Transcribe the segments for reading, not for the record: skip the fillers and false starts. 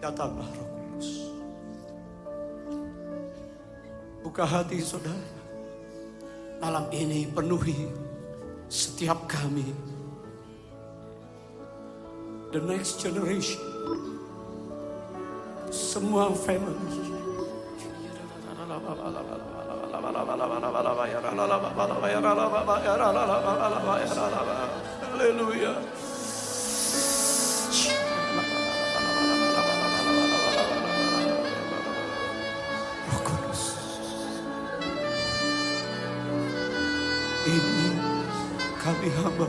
Katakanlah Roh Kudus. Buka hati saudara. Malam ini penuhi setiap kami. The next generation. Semua family. Haleluya. Roh Kudus. Ini kami hamba.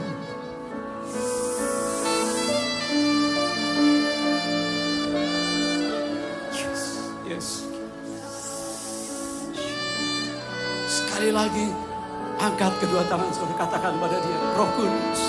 Yes. Sekali lagi, angkat kedua tangan saudara, katakan pada dia, Roh Kudus.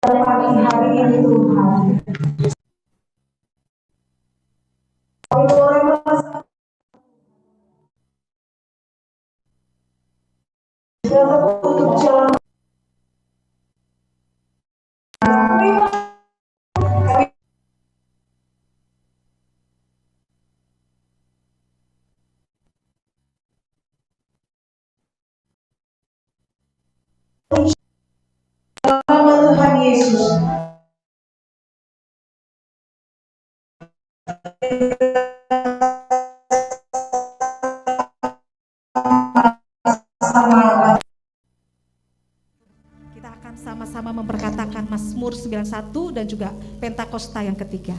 Pagi hari ini Tuhan, kami boleh merasakan untuk jalan nama Tuhan Yesus. Kita akan sama-sama memperkatakan Mazmur 91 dan juga Pentakosta yang ketiga.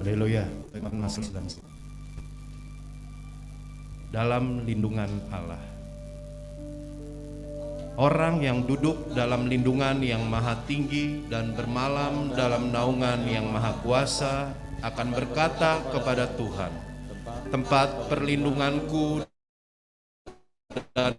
Haleluya, Tuhan masih sedang dalam lindungan Allah. Orang yang duduk dalam lindungan yang maha tinggi dan bermalam dalam naungan yang maha kuasa akan berkata kepada Tuhan, tempat perlindunganku dan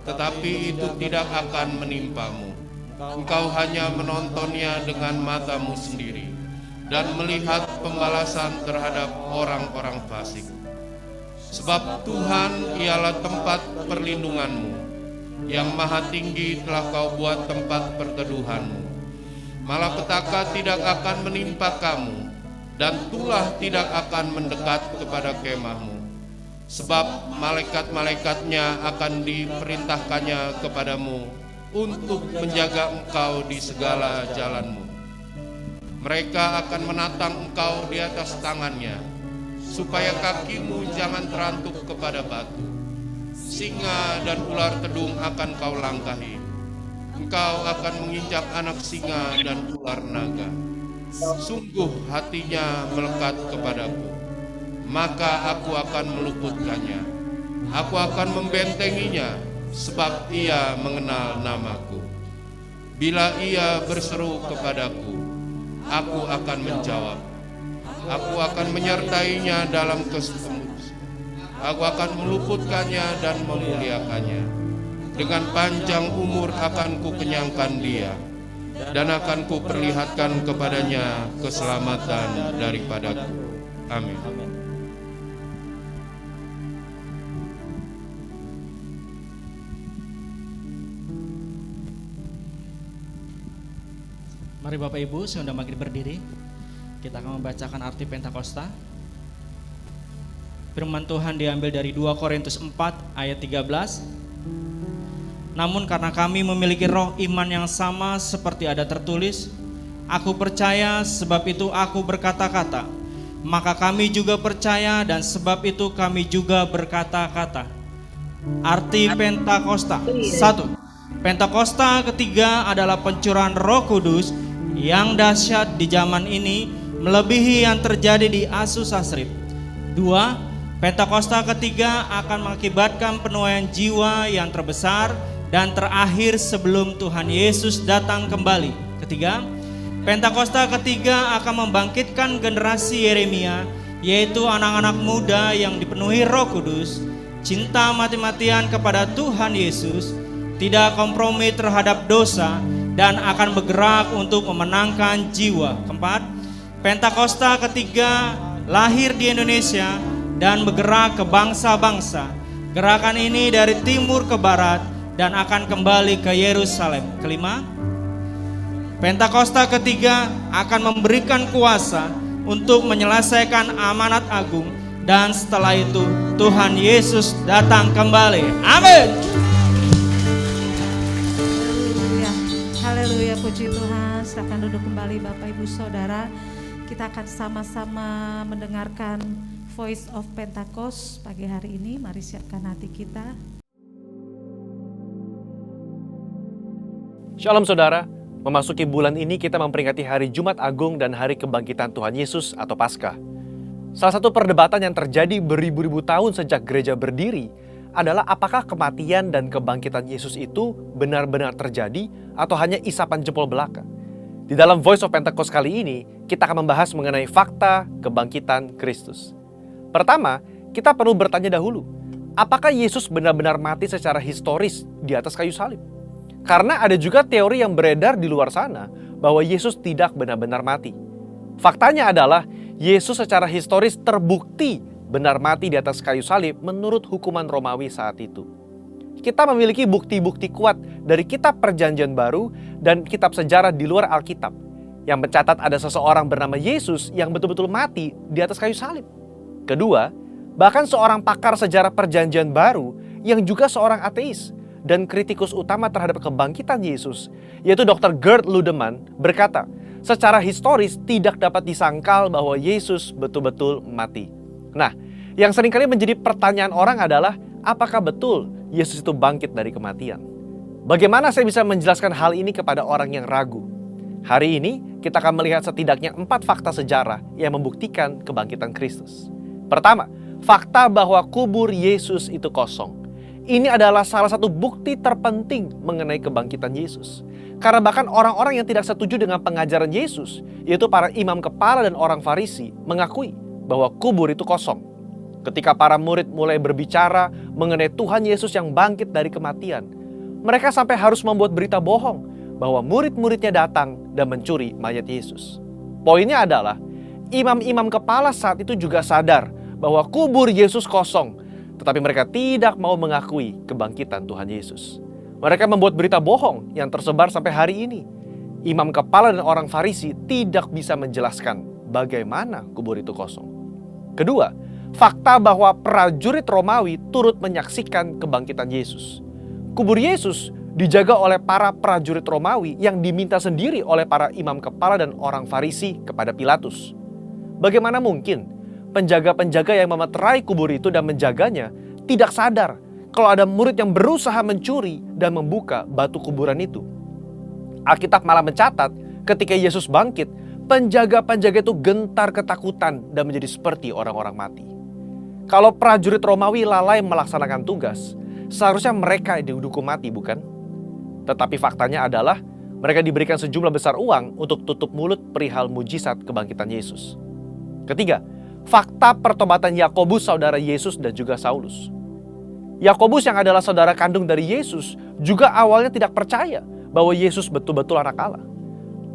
tetapi itu tidak akan menimpamu. Engkau hanya menontonnya dengan matamu sendiri dan melihat pembalasan terhadap orang-orang fasik. Sebab Tuhan ialah tempat perlindunganmu, yang maha tinggi telah kau buat tempat perteduhanmu. Malapetaka tidak akan menimpa kamu, dan tulah tidak akan mendekat kepada kemahmu. Sebab malaikat-malaikatnya akan diperintahkannya kepadamu untuk menjaga engkau di segala jalanmu. Mereka akan menatang engkau di atas tangannya, supaya kakimu jangan terantuk kepada batu. Singa dan ular tedung akan kau langkahi. Engkau akan menginjak anak singa dan ular naga. Sungguh hatinya melekat kepadaku, maka aku akan meluputkannya. Aku akan membentenginya, sebab ia mengenal namaku. Bila ia berseru kepadaku, aku akan menjawab. Aku akan menyertainya dalam kesemuanya. Aku akan meluputkannya dan memuliakannya. Dengan panjang umur akan kukenyangkan dia, dan akan kuperlihatkan kepadanya keselamatan daripadaku. Amin. Mari Bapak Ibu, saya undang makin berdiri. Kita akan membacakan arti Pentakosta. Firman Tuhan diambil dari 2 Korintus 4 ayat 13. Namun karena kami memiliki roh iman yang sama seperti ada tertulis, aku percaya sebab itu aku berkata-kata. Maka kami juga percaya dan sebab itu kami juga berkata-kata. Arti Pentakosta. 1. Pentakosta ketiga adalah pencurahan Roh Kudus yang dahsyat di zaman ini, melebihi yang terjadi di Asus Asrib. 2. Pentakosta ketiga akan mengakibatkan penuaian jiwa yang terbesar dan terakhir sebelum Tuhan Yesus datang kembali. Ketiga, Pentakosta ketiga akan membangkitkan generasi Yeremia, yaitu anak-anak muda yang dipenuhi Roh Kudus, cinta mati-matian kepada Tuhan Yesus, tidak kompromi terhadap dosa, dan akan bergerak untuk memenangkan jiwa. Keempat, Pentakosta ketiga lahir di Indonesia dan bergerak ke bangsa-bangsa. Gerakan ini dari timur ke barat dan akan kembali ke Yerusalem. Kelima, Pentakosta ketiga akan memberikan kuasa untuk menyelesaikan amanat agung, dan setelah itu Tuhan Yesus datang kembali. Amin. Haleluya, puji Tuhan. Silakan duduk kembali Bapak Ibu Saudara. Kita akan sama-sama mendengarkan Voice of Pentecost pagi hari ini. Mari siapkan hati kita. Shalom saudara, memasuki bulan ini kita memperingati hari Jumat Agung dan hari kebangkitan Tuhan Yesus atau Paskah. Salah satu perdebatan yang terjadi beribu-ribu tahun sejak gereja berdiri adalah apakah kematian dan kebangkitan Yesus itu benar-benar terjadi atau hanya isapan jempol belaka. Di dalam Voice of Pentecost kali ini, kita akan membahas mengenai fakta kebangkitan Kristus. Pertama, kita perlu bertanya dahulu, apakah Yesus benar-benar mati secara historis di atas kayu salib? Karena ada juga teori yang beredar di luar sana bahwa Yesus tidak benar-benar mati. Faktanya adalah Yesus secara historis terbukti benar mati di atas kayu salib menurut hukuman Romawi saat itu. Kita memiliki bukti-bukti kuat dari kitab Perjanjian Baru dan kitab sejarah di luar Alkitab yang mencatat ada seseorang bernama Yesus yang betul-betul mati di atas kayu salib. Kedua, bahkan seorang pakar sejarah Perjanjian Baru yang juga seorang ateis dan kritikus utama terhadap kebangkitan Yesus, yaitu Dr. Gerd Ludemann, berkata, secara historis tidak dapat disangkal bahwa Yesus betul-betul mati. Nah, yang seringkali menjadi pertanyaan orang adalah, apakah betul Yesus itu bangkit dari kematian? Bagaimana saya bisa menjelaskan hal ini kepada orang yang ragu? Hari ini kita akan melihat setidaknya 4 fakta sejarah yang membuktikan kebangkitan Kristus. Pertama, fakta bahwa kubur Yesus itu kosong. Ini adalah salah satu bukti terpenting mengenai kebangkitan Yesus. Karena bahkan orang-orang yang tidak setuju dengan pengajaran Yesus, yaitu para imam kepala dan orang Farisi, mengakui bahwa kubur itu kosong. Ketika para murid mulai berbicara mengenai Tuhan Yesus yang bangkit dari kematian, mereka sampai harus membuat berita bohong bahwa murid-muridnya datang dan mencuri mayat Yesus. Poinnya adalah, imam-imam kepala saat itu juga sadar bahwa kubur Yesus kosong, tetapi mereka tidak mau mengakui kebangkitan Tuhan Yesus. Mereka membuat berita bohong yang tersebar sampai hari ini. Imam kepala dan orang Farisi tidak bisa menjelaskan bagaimana kubur itu kosong. Kedua, fakta bahwa prajurit Romawi turut menyaksikan kebangkitan Yesus. Kubur Yesus dijaga oleh para prajurit Romawi yang diminta sendiri oleh para imam kepala dan orang Farisi kepada Pilatus. Bagaimana mungkin penjaga-penjaga yang memeterai kubur itu dan menjaganya tidak sadar kalau ada murid yang berusaha mencuri dan membuka batu kuburan itu? Alkitab malah mencatat ketika Yesus bangkit, penjaga-penjaga itu gentar ketakutan dan menjadi seperti orang-orang mati. Kalau prajurit Romawi lalai melaksanakan tugas, seharusnya mereka dihukum mati, bukan? Tetapi faktanya adalah mereka diberikan sejumlah besar uang untuk tutup mulut perihal mujizat kebangkitan Yesus. Ketiga, fakta pertobatan Yakobus saudara Yesus dan juga Saulus. Yakobus yang adalah saudara kandung dari Yesus juga awalnya tidak percaya bahwa Yesus betul-betul anak Allah.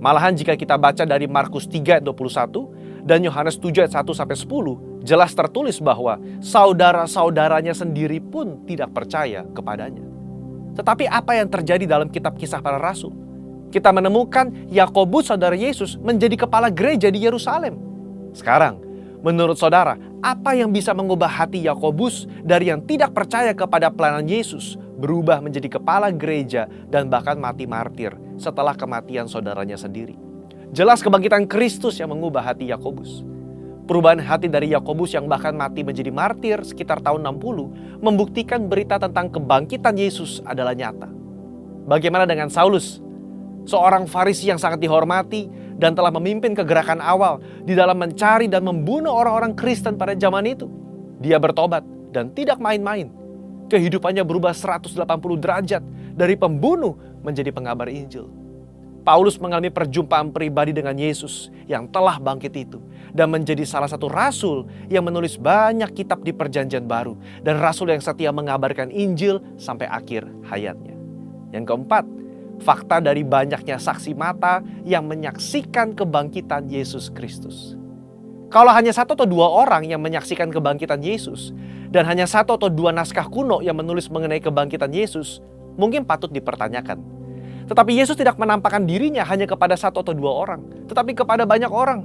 Malahan jika kita baca dari Markus 3 ayat 21 dan Yohanes 7 ayat 1-10, jelas tertulis bahwa saudara-saudaranya sendiri pun tidak percaya kepadanya. Tetapi apa yang terjadi dalam kitab Kisah Para Rasul? Kita menemukan Yakobus saudara Yesus menjadi kepala gereja di Yerusalem. Sekarang, menurut saudara, apa yang bisa mengubah hati Yakobus dari yang tidak percaya kepada pelayanan Yesus berubah menjadi kepala gereja dan bahkan mati martir setelah kematian saudaranya sendiri? Jelas kebangkitan Kristus yang mengubah hati Yakobus. Perubahan hati dari Yakobus yang bahkan mati menjadi martir sekitar tahun 60 membuktikan berita tentang kebangkitan Yesus adalah nyata. Bagaimana dengan Saulus? Seorang Farisi yang sangat dihormati dan telah memimpin kegerakan awal di dalam mencari dan membunuh orang-orang Kristen pada zaman itu. Dia bertobat dan tidak main-main. Kehidupannya berubah 180 derajat dari pembunuh menjadi pengabar Injil. Paulus mengalami perjumpaan pribadi dengan Yesus yang telah bangkit itu dan menjadi salah satu rasul yang menulis banyak kitab di Perjanjian Baru dan rasul yang setia mengabarkan Injil sampai akhir hayatnya. Yang keempat, fakta dari banyaknya saksi mata yang menyaksikan kebangkitan Yesus Kristus. Kalau hanya 1 atau 2 orang yang menyaksikan kebangkitan Yesus dan hanya 1 atau 2 naskah kuno yang menulis mengenai kebangkitan Yesus, mungkin patut dipertanyakan. Tetapi Yesus tidak menampakkan dirinya hanya kepada 1 atau 2 orang, tetapi kepada banyak orang.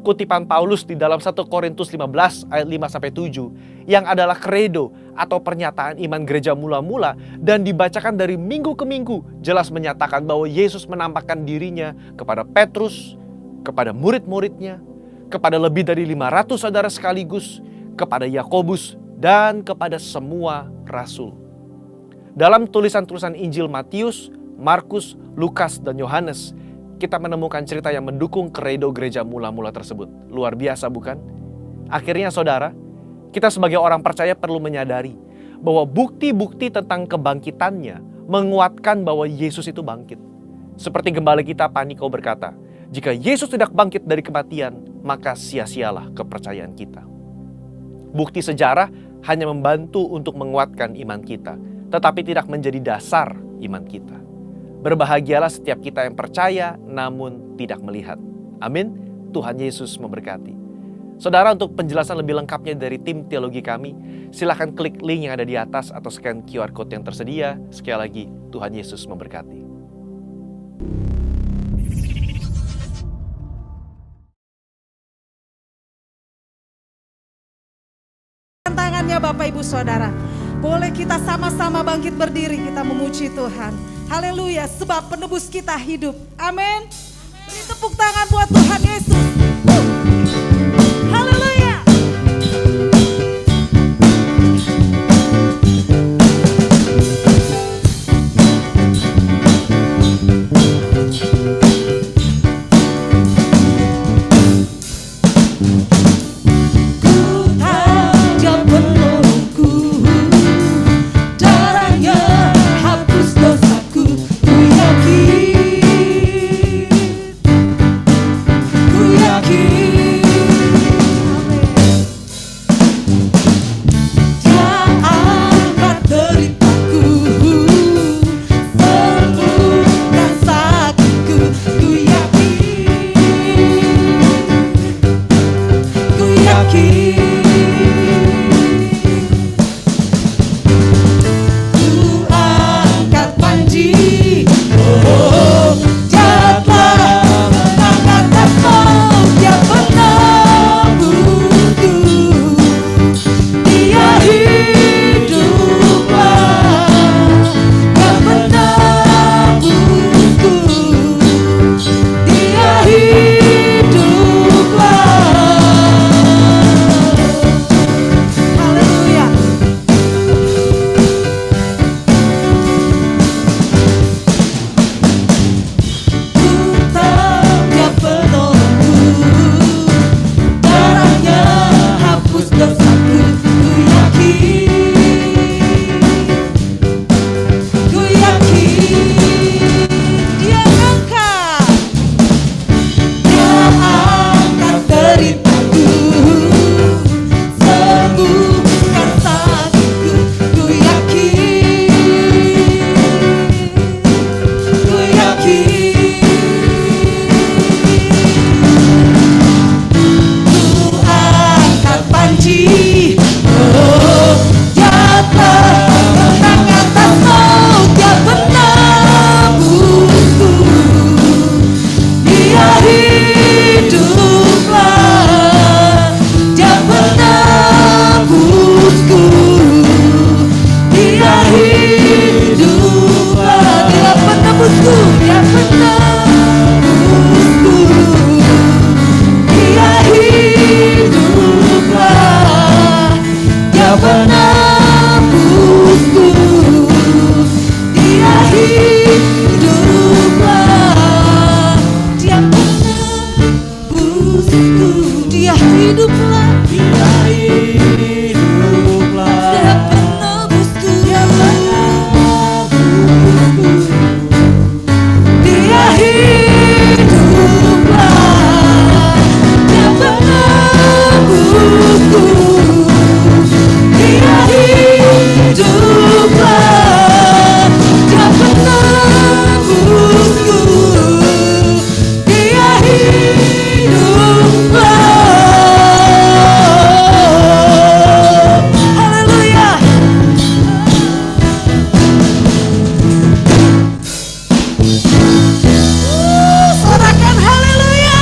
Kutipan Paulus di dalam 1 Korintus 15 ayat 5-7 yang adalah kredo atau pernyataan iman gereja mula-mula dan dibacakan dari minggu ke minggu jelas menyatakan bahwa Yesus menampakkan dirinya kepada Petrus, kepada murid-muridnya, kepada lebih dari 500 saudara sekaligus, kepada Yakobus, dan kepada semua rasul. Dalam tulisan-tulisan Injil Matius, Markus, Lukas, dan Yohanes, kita menemukan cerita yang mendukung kredo gereja mula-mula tersebut. Luar biasa, bukan? Akhirnya saudara, kita sebagai orang percaya perlu menyadari bahwa bukti-bukti tentang kebangkitannya menguatkan bahwa Yesus itu bangkit. Seperti gembala kita Paniko berkata, jika Yesus tidak bangkit dari kematian, maka sia-sialah kepercayaan kita. Bukti sejarah hanya membantu untuk menguatkan iman kita, tetapi tidak menjadi dasar iman kita. Berbahagialah setiap kita yang percaya namun tidak melihat. Amin. Tuhan Yesus memberkati. Saudara, untuk penjelasan lebih lengkapnya dari tim teologi kami, silakan klik link yang ada di atas atau scan QR Code yang tersedia. Sekali lagi, Tuhan Yesus memberkati. Tangannya Bapak Ibu Saudara, boleh kita sama-sama bangkit berdiri, kita memuji Tuhan. Haleluya, sebab penebus kita hidup. Amin. Beri tepuk tangan buat Tuhan Yesus. Haleluya. Ku yakin Haleluya. Sorakan haleluya.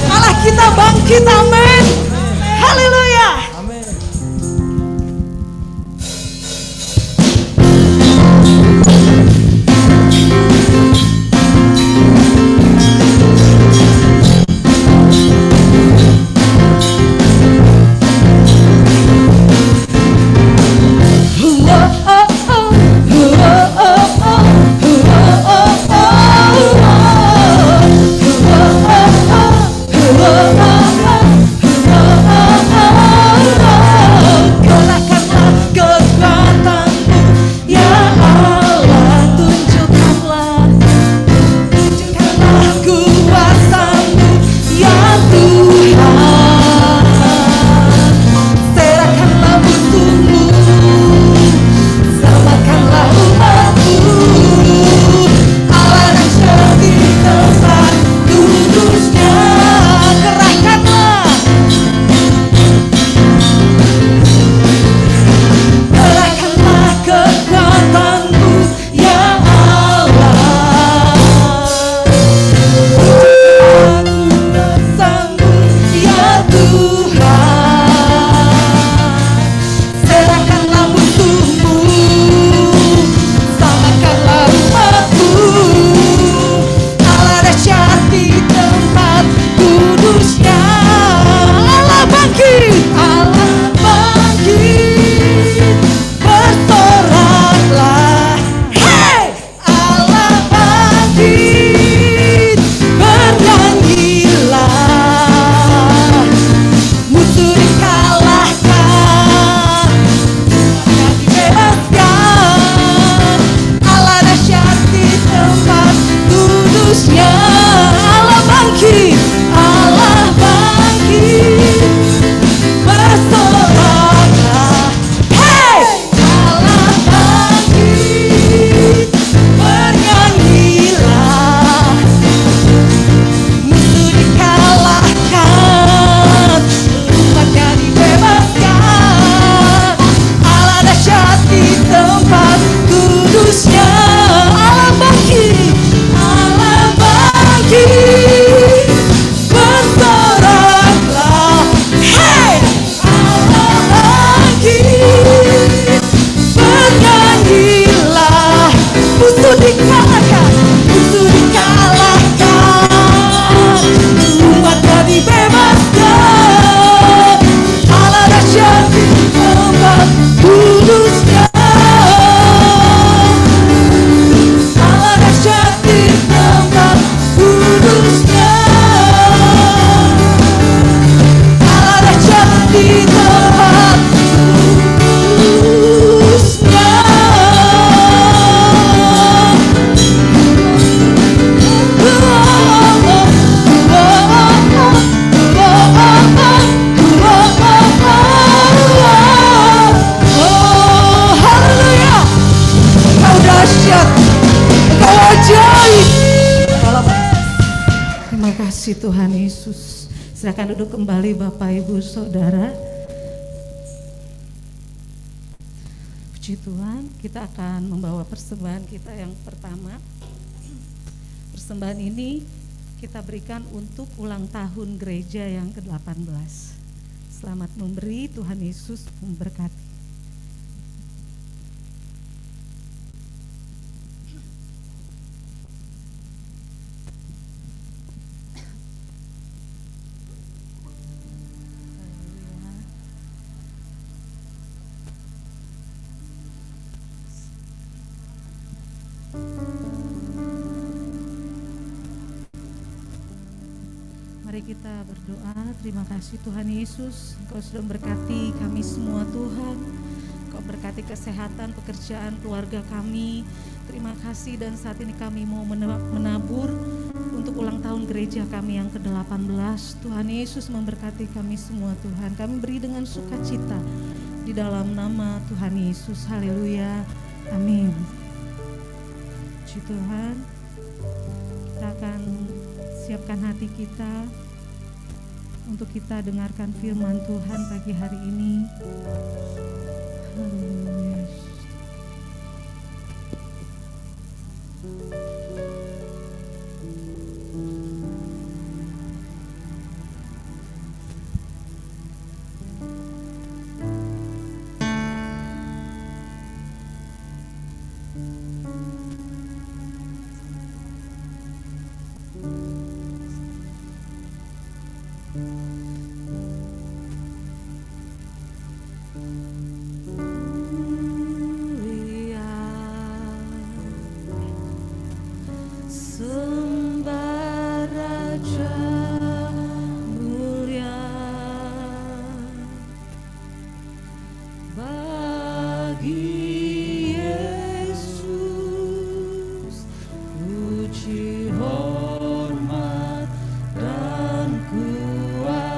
Allah kita bangkit, amin. Haleluya. kasih Tuhan Yesus. Silakan duduk kembali Bapak Ibu Saudara. Puji Tuhan, kita akan membawa persembahan kita yang pertama. Persembahan ini kita berikan untuk ulang tahun gereja yang ke-18. Selamat memberi, Tuhan Yesus memberkati. Mari kita berdoa. Terima kasih Tuhan Yesus, Engkau sudah memberkati kami semua Tuhan. Engkau berkati kesehatan, pekerjaan, keluarga kami. Terima kasih, dan saat ini kami mau menabur untuk ulang tahun gereja kami yang ke-18. Tuhan Yesus memberkati kami semua Tuhan. Kami beri dengan sukacita di dalam nama Tuhan Yesus. Haleluya. Amin. Puji Tuhan. Kita akan siapkan hati kita untuk kita dengarkan firman Tuhan pagi hari ini. Haleluya. Sembah Raja mulia bagi Yesus, puji hormat dan kuasa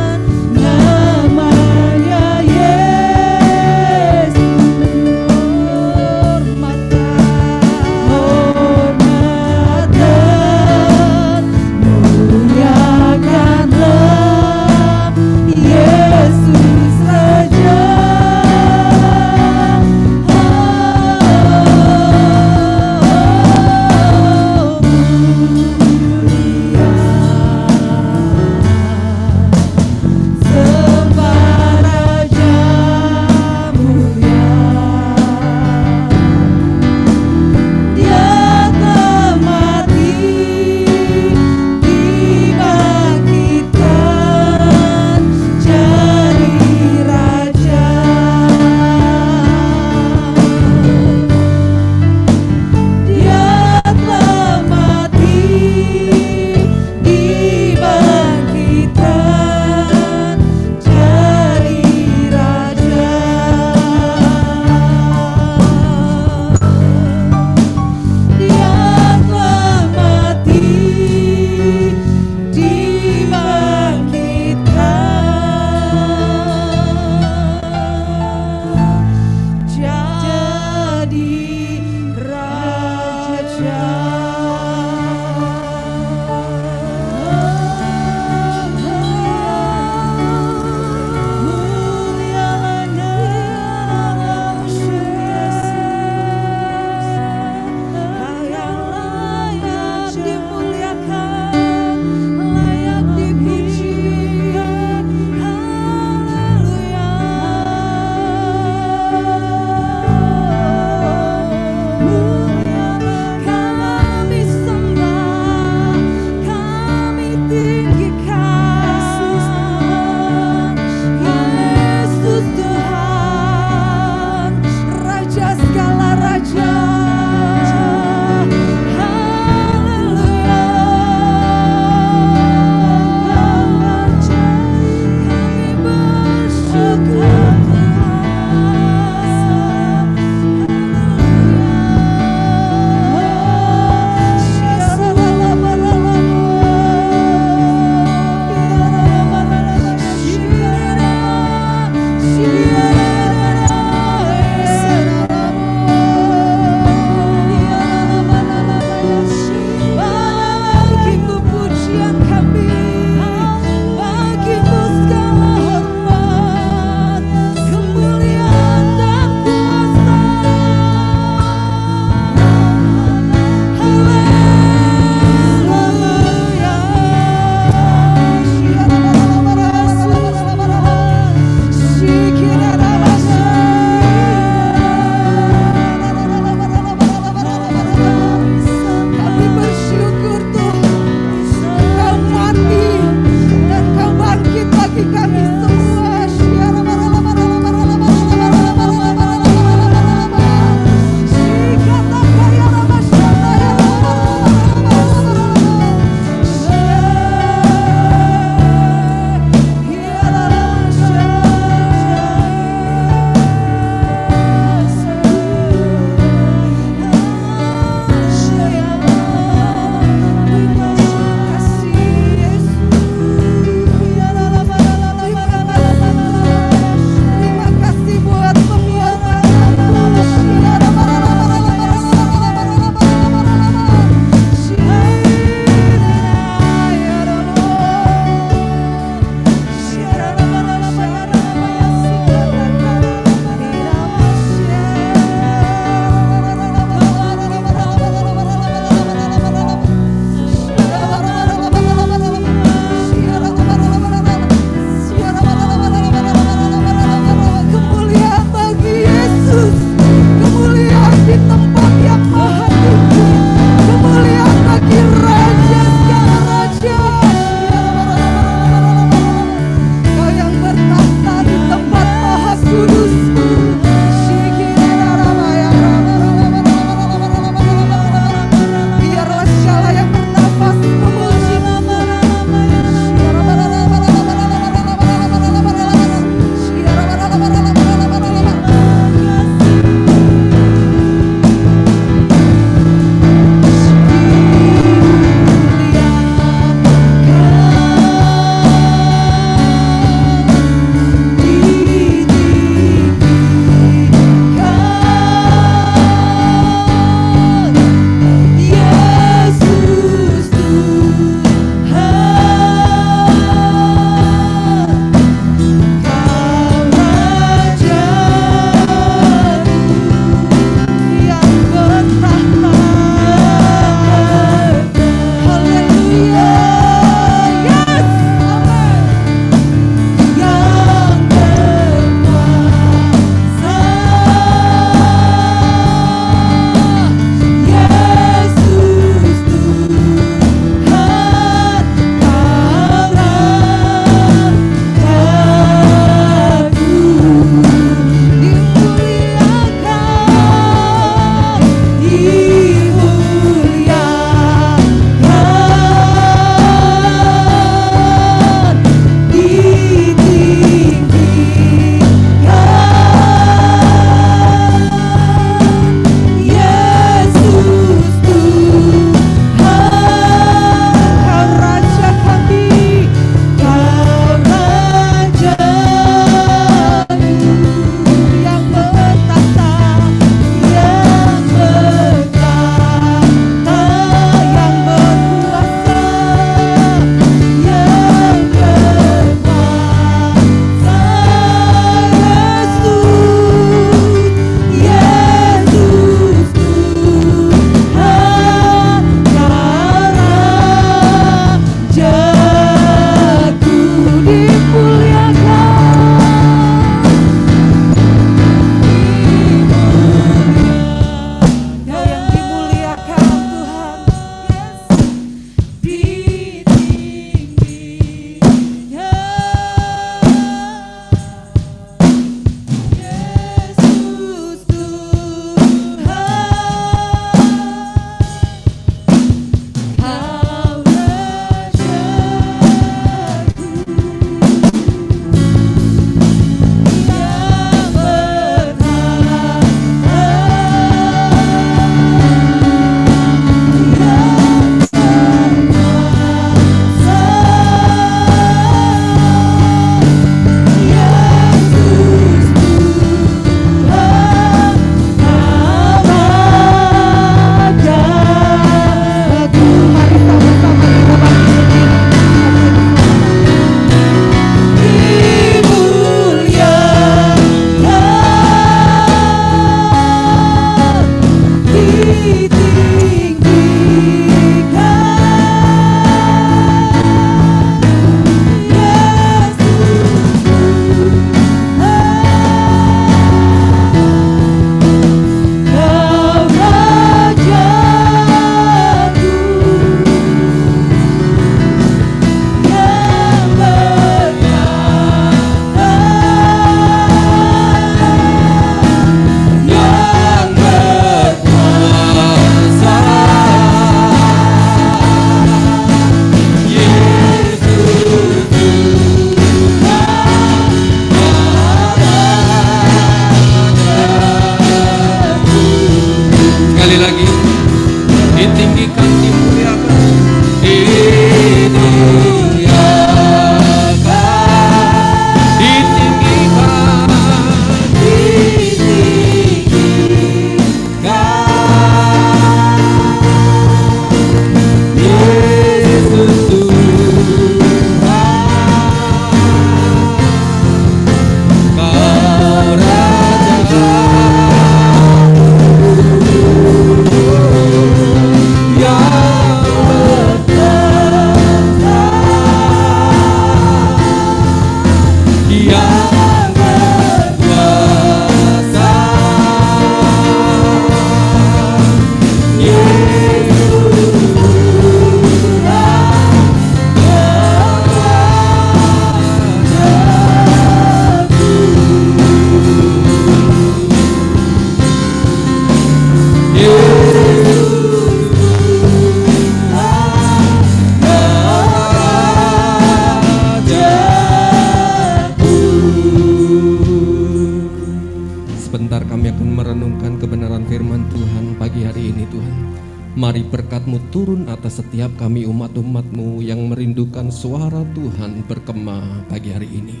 Mari berkat-Mu turun atas setiap kami umat-umat-Mu yang merindukan suara Tuhan bergema pagi hari ini.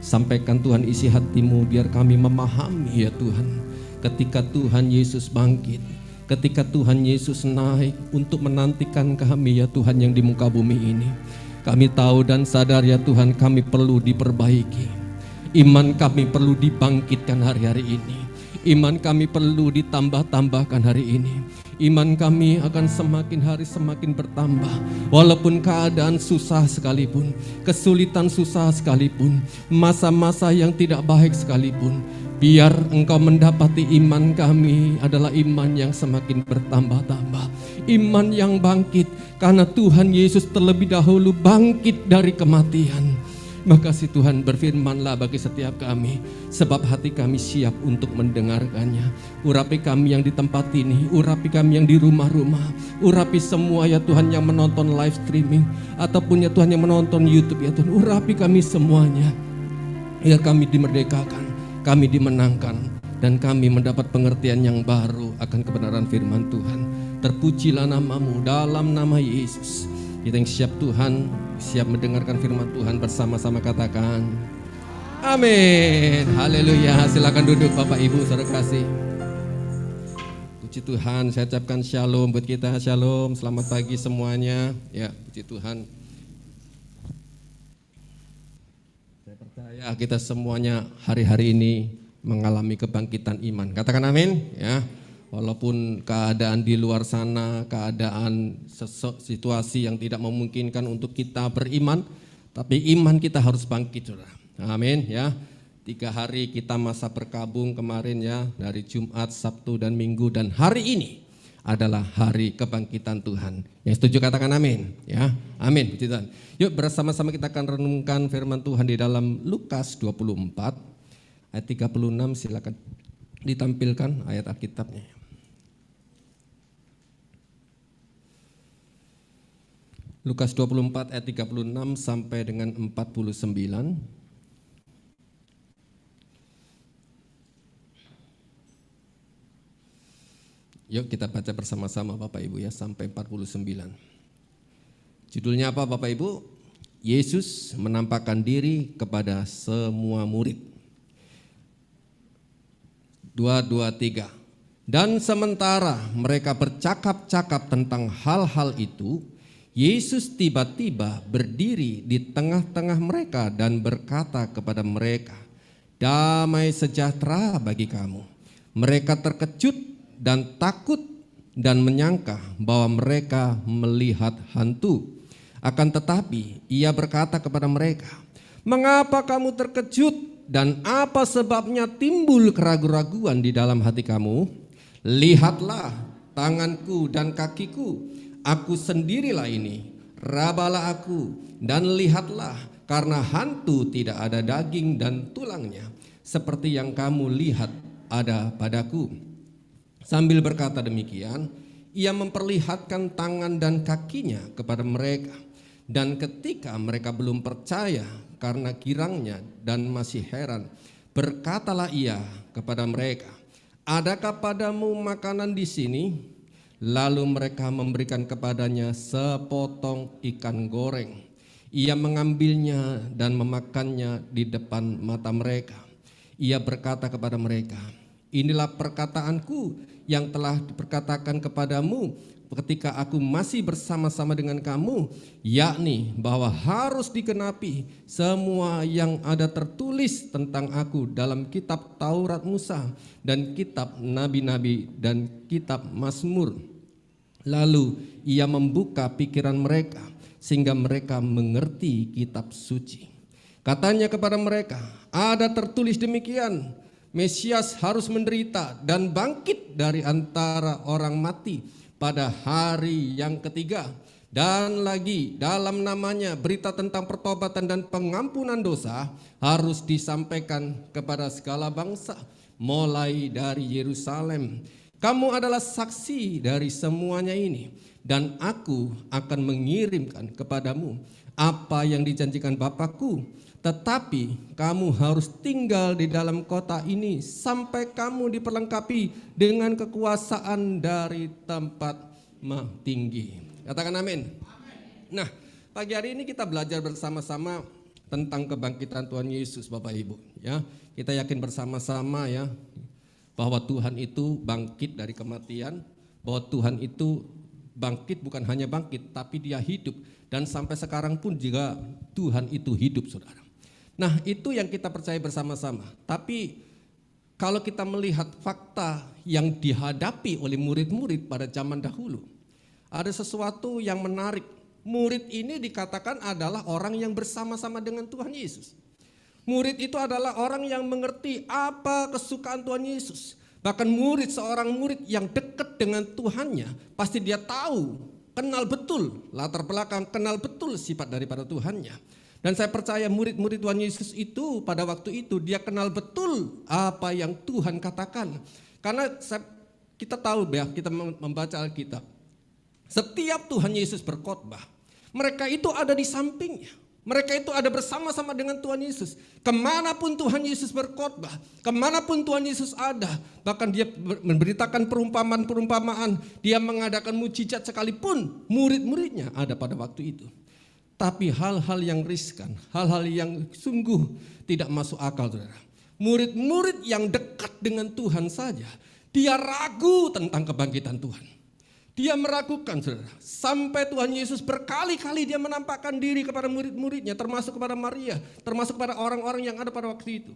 Sampaikan Tuhan isi hati-Mu biar kami memahami ya Tuhan. Ketika Tuhan Yesus bangkit, ketika Tuhan Yesus naik untuk menantikan kami ya Tuhan yang di muka bumi ini. Kami tahu dan sadar ya Tuhan, kami perlu diperbaiki. Iman kami perlu dibangkitkan hari-hari ini. Iman kami perlu ditambah-tambahkan hari ini. Iman kami akan semakin hari semakin bertambah. Walaupun keadaan susah sekalipun, kesulitan susah sekalipun, masa-masa yang tidak baik sekalipun, biar Engkau mendapati iman kami adalah iman yang semakin bertambah-tambah. Iman yang bangkit karena Tuhan Yesus terlebih dahulu bangkit dari kematian. Makasih Tuhan, berfirmanlah bagi setiap kami, sebab hati kami siap untuk mendengarkannya. Urapi kami yang di tempat ini, urapi kami yang di rumah-rumah, urapi semua ya Tuhan yang menonton live streaming, ataupun ya Tuhan yang menonton YouTube ya Tuhan, urapi kami semuanya. Ya kami dimerdekakan, kami dimenangkan, dan kami mendapat pengertian yang baru akan kebenaran firman Tuhan. Terpujilah nama-Mu dalam nama Yesus. Kita yang siap Tuhan, siap mendengarkan firman Tuhan bersama-sama katakan amin. Haleluya. Silakan duduk Bapak Ibu saudara kasih. Puji Tuhan, saya ucapkan shalom buat kita. Shalom, selamat pagi semuanya. Ya, puji Tuhan. Saya percaya kita semuanya hari-hari ini mengalami kebangkitan iman. Katakan amin ya. Walaupun keadaan di luar sana, keadaan situasi yang tidak memungkinkan untuk kita beriman, tapi iman kita harus bangkit, saudara. Amin ya. 3 hari kita masa berkabung kemarin ya, dari Jumat, Sabtu dan Minggu, dan hari ini adalah hari kebangkitan Tuhan. Yang setuju katakan amin ya. Amin. Puji Tuhan. Yuk bersama-sama kita akan renungkan firman Tuhan di dalam Lukas 24 ayat 36. Silakan ditampilkan ayat Alkitabnya. Lukas 24 ayat 36 sampai dengan 49. Yuk kita baca bersama-sama Bapak Ibu ya, sampai 49. Judulnya apa Bapak Ibu? Yesus menampakkan diri kepada semua murid. 2:23. Dan sementara mereka bercakap-cakap tentang hal-hal itu, Yesus tiba-tiba berdiri di tengah-tengah mereka dan berkata kepada mereka, "Damai sejahtera bagi kamu." Mereka terkejut dan takut dan menyangka bahwa mereka melihat hantu. Akan tetapi ia berkata kepada mereka, "Mengapa kamu terkejut dan apa sebabnya timbul keraguan-raguan di dalam hati kamu? Lihatlah tanganku dan kakiku. Aku sendirilah ini, rabalah aku dan lihatlah, karena hantu tidak ada daging dan tulangnya, seperti yang kamu lihat ada padaku." Sambil berkata demikian, ia memperlihatkan tangan dan kakinya kepada mereka. Dan ketika mereka belum percaya karena girangnya dan masih heran, berkatalah ia kepada mereka, "Adakah padamu makanan di sini?" Lalu mereka memberikan kepadanya sepotong ikan goreng. Ia mengambilnya dan memakannya di depan mata mereka. Ia berkata kepada mereka, "Inilah perkataanku yang telah diperkatakan kepadamu ketika aku masih bersama-sama dengan kamu, yakni bahwa harus digenapi semua yang ada tertulis tentang aku dalam kitab Taurat Musa dan kitab Nabi-Nabi dan kitab Mazmur." Lalu ia membuka pikiran mereka sehingga mereka mengerti kitab suci. Katanya kepada mereka, "Ada tertulis demikian, Mesias harus menderita dan bangkit dari antara orang mati pada hari yang ketiga. Dan lagi dalam namanya berita tentang pertobatan dan pengampunan dosa harus disampaikan kepada segala bangsa, mulai dari Yerusalem. Kamu adalah saksi dari semuanya ini, dan aku akan mengirimkan kepadamu apa yang dijanjikan Bapakku. Tetapi kamu harus tinggal di dalam kota ini sampai kamu diperlengkapi dengan kekuasaan dari tempat tinggi. Katakan amin. Nah, pagi hari ini kita belajar bersama-sama tentang kebangkitan Tuhan Yesus, Bapak Ibu. Ya, kita yakin bersama-sama ya bahwa Tuhan itu bangkit dari kematian, bahwa Tuhan itu bangkit bukan hanya bangkit, tapi Dia hidup. Dan sampai sekarang pun juga Tuhan itu hidup, saudara. Nah, itu yang kita percaya bersama-sama. Tapi kalau kita melihat fakta yang dihadapi oleh murid-murid pada zaman dahulu, ada sesuatu yang menarik. Murid ini dikatakan adalah orang yang bersama-sama dengan Tuhan Yesus. Murid itu adalah orang yang mengerti apa kesukaan Tuhan Yesus. Bahkan seorang murid yang dekat dengan Tuhannya, pasti dia tahu, kenal betul latar belakang, kenal betul sifat daripada Tuhannya. Dan saya percaya murid-murid Tuhan Yesus itu pada waktu itu dia kenal betul apa yang Tuhan katakan. Karena kita tahu ya, kita membaca Alkitab. Setiap Tuhan Yesus berkhotbah, mereka itu ada di sampingnya. Mereka itu ada bersama-sama dengan Tuhan Yesus. Kemanapun Tuhan Yesus berkhotbah, kemanapun Tuhan Yesus ada, bahkan Dia memberitakan perumpamaan-perumpamaan, Dia mengadakan mujizat sekalipun, murid-muridnya ada pada waktu itu. Tapi hal-hal yang riskan, hal-hal yang sungguh tidak masuk akal, saudara. Murid-murid yang dekat dengan Tuhan saja, dia ragu tentang kebangkitan Tuhan. Dia meragukan, saudara. Sampai Tuhan Yesus berkali-kali Dia menampakkan diri kepada murid-muridnya, termasuk kepada Maria, termasuk kepada orang-orang yang ada pada waktu itu.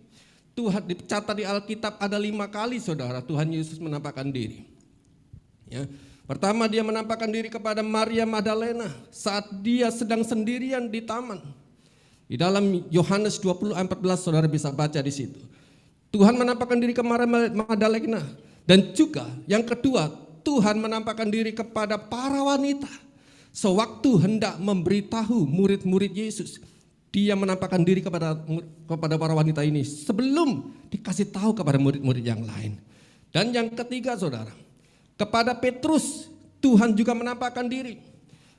Tuhan dicatat di Alkitab ada 5 kali, saudara, Tuhan Yesus menampakkan diri. Ya. Pertama, Dia menampakkan diri kepada Maria Magdalena saat Dia sedang sendirian di taman. Di dalam Yohanes 20:14, saudara bisa baca di situ. Tuhan menampakkan diri ke Maria Magdalena. Dan juga yang kedua, Tuhan menampakkan diri kepada para wanita. Sewaktu hendak memberitahu murid-murid Yesus, Dia menampakkan diri kepada para wanita ini sebelum dikasih tahu kepada murid-murid yang lain. Dan yang ketiga, saudara, kepada Petrus Tuhan juga menampakkan diri.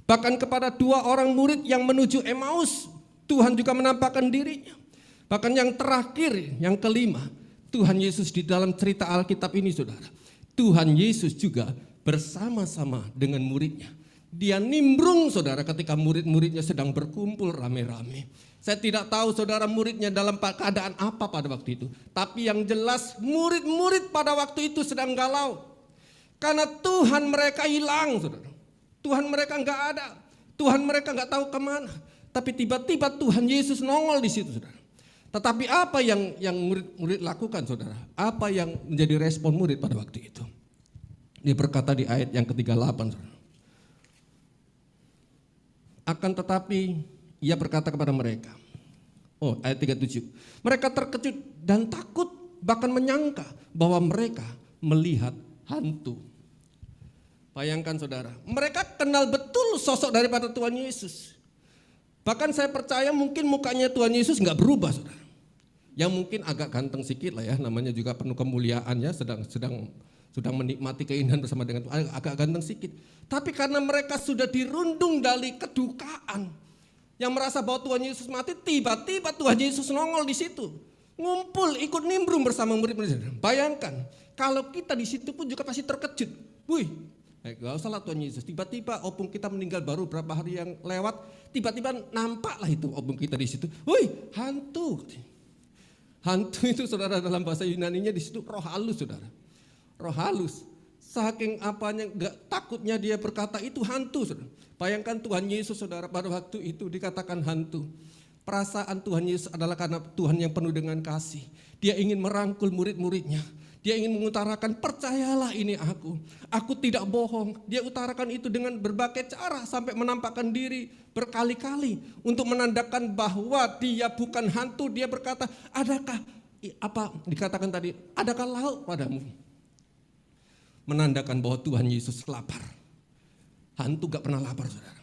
Bahkan kepada 2 orang murid yang menuju Emmaus, Tuhan juga menampakkan dirinya. Bahkan yang terakhir, yang kelima, Tuhan Yesus di dalam cerita Alkitab ini, saudara, Tuhan Yesus juga bersama-sama dengan muridnya. Dia nimbrung, saudara, ketika murid-muridnya sedang berkumpul rame-rame. Saya tidak tahu saudara muridnya dalam keadaan apa pada waktu itu. Tapi yang jelas murid-murid pada waktu itu sedang galau. Karena Tuhan mereka hilang, saudara. Tuhan mereka enggak ada. Tuhan mereka enggak tahu kemana. Tapi tiba-tiba Tuhan Yesus nongol di situ, saudara. Tetapi apa yang murid-murid lakukan, saudara? Apa yang menjadi respon murid pada waktu itu? Dia berkata di ayat yang ke-38, saudara. Akan tetapi Ia berkata kepada mereka. Ayat 37. Mereka terkejut dan takut, bahkan menyangka bahwa mereka melihat hantu. Bayangkan, saudara, mereka kenal betul sosok daripada Tuhan Yesus. Bahkan saya percaya mungkin mukanya Tuhan Yesus enggak berubah, saudara. Yang mungkin agak ganteng sedikit lah ya, namanya juga penuh kemuliaan ya, sedang menikmati keindahan bersama dengan Tuhan, agak ganteng sedikit. Tapi karena mereka sudah dirundung dari kedukaan, yang merasa bahwa Tuhan Yesus mati, tiba-tiba Tuhan Yesus nongol di situ, ngumpul, ikut nimbrung bersama murid-murid. Bayangkan, kalau kita di situ pun juga pasti terkejut. Wih, gak usah lah Tuhan Yesus, tiba-tiba opung kita meninggal baru berapa hari yang lewat, tiba-tiba nampaklah itu opung kita di situ. Wih, hantu. Hantu itu, saudara, dalam bahasa Yunaninya di situ roh halus, saudara. Roh halus. Saking apanya enggak takutnya dia berkata itu hantu, saudara. Bayangkan Tuhan Yesus, saudara, pada waktu itu dikatakan hantu. Perasaan Tuhan Yesus adalah karena Tuhan yang penuh dengan kasih. Dia ingin merangkul murid-muridnya. Dia ingin mengutarakan, percayalah ini aku tidak bohong. Dia utarakan itu dengan berbagai cara sampai menampakkan diri berkali-kali untuk menandakan bahwa dia bukan hantu. Dia berkata, adakah apa dikatakan tadi, adakah lauk padamu? Menandakan bahwa Tuhan Yesus lapar. Hantu gak pernah lapar, saudara.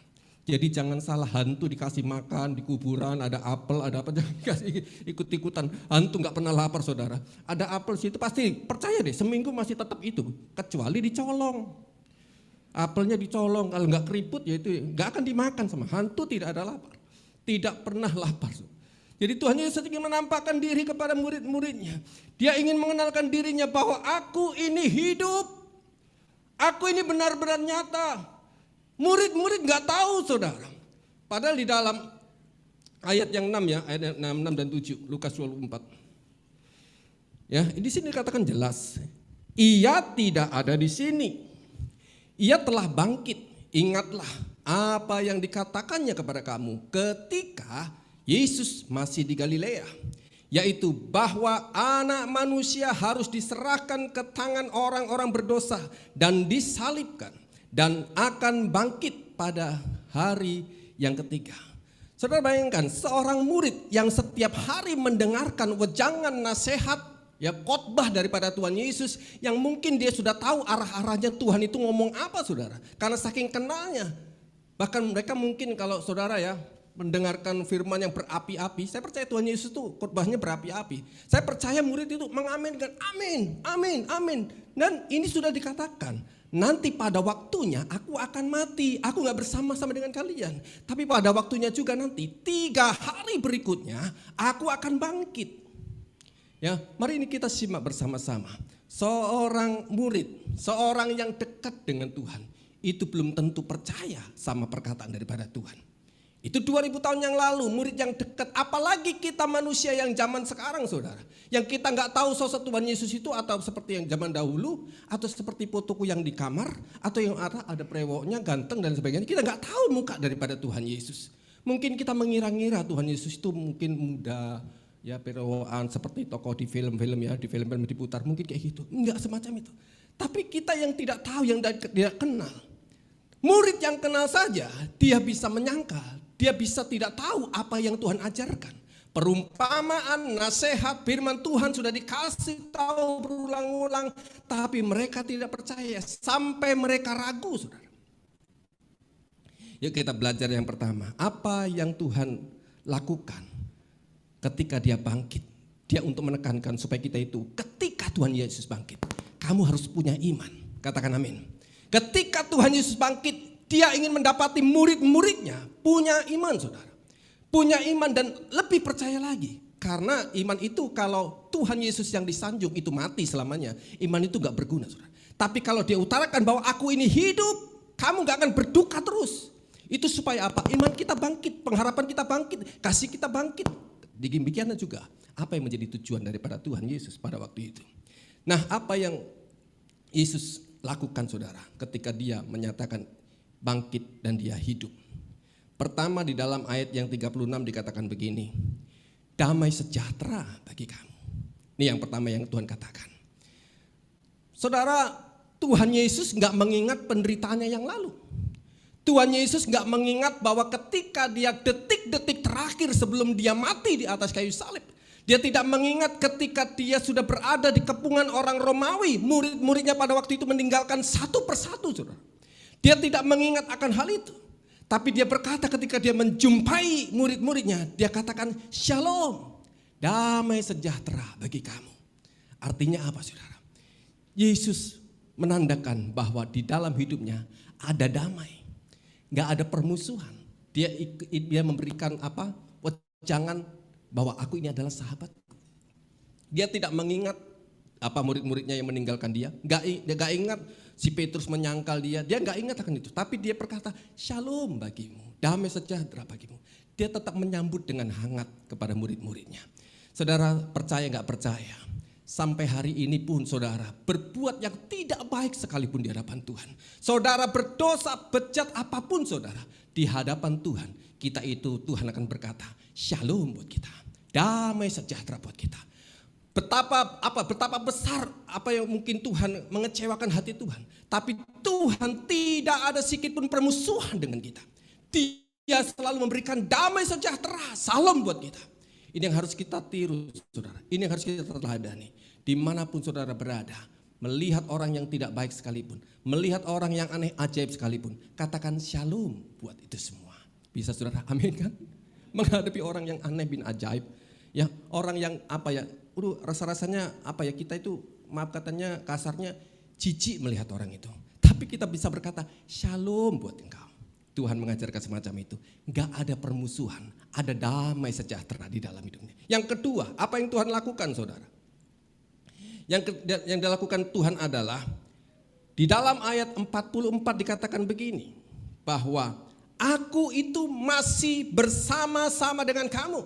Jadi jangan salah, hantu dikasih makan di kuburan, ada apel, ada apa, jangan dikasih ikut-ikutan. Hantu gak pernah lapar, saudara. Ada apel situ pasti, percaya deh, seminggu masih tetap itu, kecuali dicolong. Apelnya dicolong, kalau gak keriput ya itu gak akan dimakan sama hantu. Tidak ada lapar, tidak pernah lapar. Jadi Tuhan Yesus ingin menampakkan diri kepada murid-muridnya. Dia ingin mengenalkan dirinya bahwa aku ini hidup. Aku ini benar-benar nyata. Murid-murid nggak tahu, saudara. Padahal di dalam ayat yang 6 ya, ayat 6 dan 7, Lukas 24. Ya, di sini dikatakan jelas. Ia tidak ada di sini. Ia telah bangkit. Ingatlah apa yang dikatakannya kepada kamu ketika Yesus masih di Galilea, yaitu bahwa anak manusia harus diserahkan ke tangan orang-orang berdosa dan disalibkan dan akan bangkit pada hari yang ketiga. Saudara bayangkan seorang murid yang setiap hari mendengarkan wejangan nasihat, ya khotbah daripada Tuhan Yesus, yang mungkin dia sudah tahu arah-arahnya Tuhan itu ngomong apa, saudara, karena saking kenalnya. Bahkan mereka mungkin kalau saudara ya mendengarkan firman yang berapi-api, saya percaya Tuhan Yesus itu khotbahnya berapi-api. Saya percaya murid itu mengaminkan, amin, amin, amin. Dan ini sudah dikatakan, nanti pada waktunya aku akan mati, aku gak bersama-sama dengan kalian. Tapi pada waktunya juga nanti 3 hari berikutnya aku akan bangkit. Ya, mari ini kita simak bersama-sama. Seorang murid, seorang yang dekat dengan Tuhan, itu belum tentu percaya sama perkataan daripada Tuhan. Itu 2000 tahun yang lalu, murid yang dekat. Apalagi kita manusia yang zaman sekarang, saudara, yang kita nggak tahu sosok Tuhan Yesus itu, atau seperti yang zaman dahulu, atau seperti fotoku yang di kamar, atau yang ada brewoknya ganteng dan sebagainya. Kita nggak tahu muka daripada Tuhan Yesus. Mungkin kita mengira-ngira Tuhan Yesus itu mungkin muda, ya perowokan seperti tokoh di film-film ya, di film-film diputar, mungkin kayak gitu. Enggak semacam itu. Tapi kita yang tidak tahu, yang tidak kenal, murid yang kenal saja, dia bisa menyangkal. Dia bisa tidak tahu apa yang Tuhan ajarkan. Perumpamaan, nasihat, firman Tuhan sudah dikasih tahu berulang-ulang. Tapi mereka tidak percaya sampai mereka ragu, saudara. Yuk kita belajar yang pertama. Apa yang Tuhan lakukan ketika dia bangkit. Dia untuk menekankan supaya kita itu ketika Tuhan Yesus bangkit, kamu harus punya iman. Katakan amin. Ketika Tuhan Yesus bangkit, dia ingin mendapati murid-muridnya punya iman, saudara. Punya iman dan lebih percaya lagi. Karena iman itu kalau Tuhan Yesus yang disanjung itu mati selamanya, iman itu gak berguna, saudara. Tapi kalau dia utarakan bahwa aku ini hidup, kamu gak akan berduka terus. Itu supaya apa? Iman kita bangkit, pengharapan kita bangkit, kasih kita bangkit. Demikiannya juga apa yang menjadi tujuan daripada Tuhan Yesus pada waktu itu. Nah, apa yang Yesus lakukan, saudara, ketika dia menyatakan bangkit dan dia hidup. Pertama di dalam ayat yang 36 dikatakan begini, damai sejahtera bagi kamu. Ini yang pertama yang Tuhan katakan. Saudara, Tuhan Yesus gak mengingat penderitaannya yang lalu. Tuhan Yesus gak mengingat bahwa ketika dia detik-detik terakhir sebelum dia mati di atas kayu salib, dia tidak mengingat ketika dia sudah berada di kepungan orang Romawi, murid-muridnya pada waktu itu meninggalkan satu persatu, saudara. Dia tidak mengingat akan hal itu. Tapi dia berkata ketika dia menjumpai murid-muridnya, dia katakan shalom, damai sejahtera bagi kamu. Artinya apa, saudara? Yesus menandakan bahwa di dalam hidupnya ada damai. Gak ada permusuhan. Dia memberikan apa? Wejangan bahwa aku ini adalah sahabat. Dia tidak mengingat apa murid-muridnya yang meninggalkan dia. Gak ingat si Petrus menyangkal dia gak ingat akan itu. Tapi dia berkata shalom bagimu, damai sejahtera bagimu. Dia tetap menyambut dengan hangat kepada murid-muridnya. Saudara percaya gak percaya, sampai hari ini pun saudara berbuat yang tidak baik sekalipun di hadapan Tuhan. Saudara berdosa, bejat apapun saudara, di hadapan Tuhan, kita itu Tuhan akan berkata shalom buat kita, damai sejahtera buat kita. Betapa besar apa yang mungkin Tuhan mengecewakan hati Tuhan. Tapi Tuhan tidak ada sedikit pun permusuhan dengan kita. Dia selalu memberikan damai sejahtera, salam buat kita. Ini yang harus kita tiru, saudara. Ini yang harus kita teladani. Dimanapun saudara berada, melihat orang yang tidak baik sekalipun, melihat orang yang aneh ajaib sekalipun, katakan shalom buat itu semua. Bisa saudara, amin kan? Menghadapi orang yang aneh bin ajaib, ya orang yang apa ya, rasa-rasanya apa ya, kita itu maaf katanya kasarnya jijik melihat orang itu. Tapi kita bisa berkata shalom buat engkau. Tuhan mengajarkan semacam itu. Enggak ada permusuhan, ada damai sejahtera di dalam hidupnya. Yang kedua, apa yang Tuhan lakukan, saudara? Yang dilakukan Tuhan adalah Di dalam ayat 44 dikatakan begini, bahwa aku itu masih bersama-sama dengan kamu.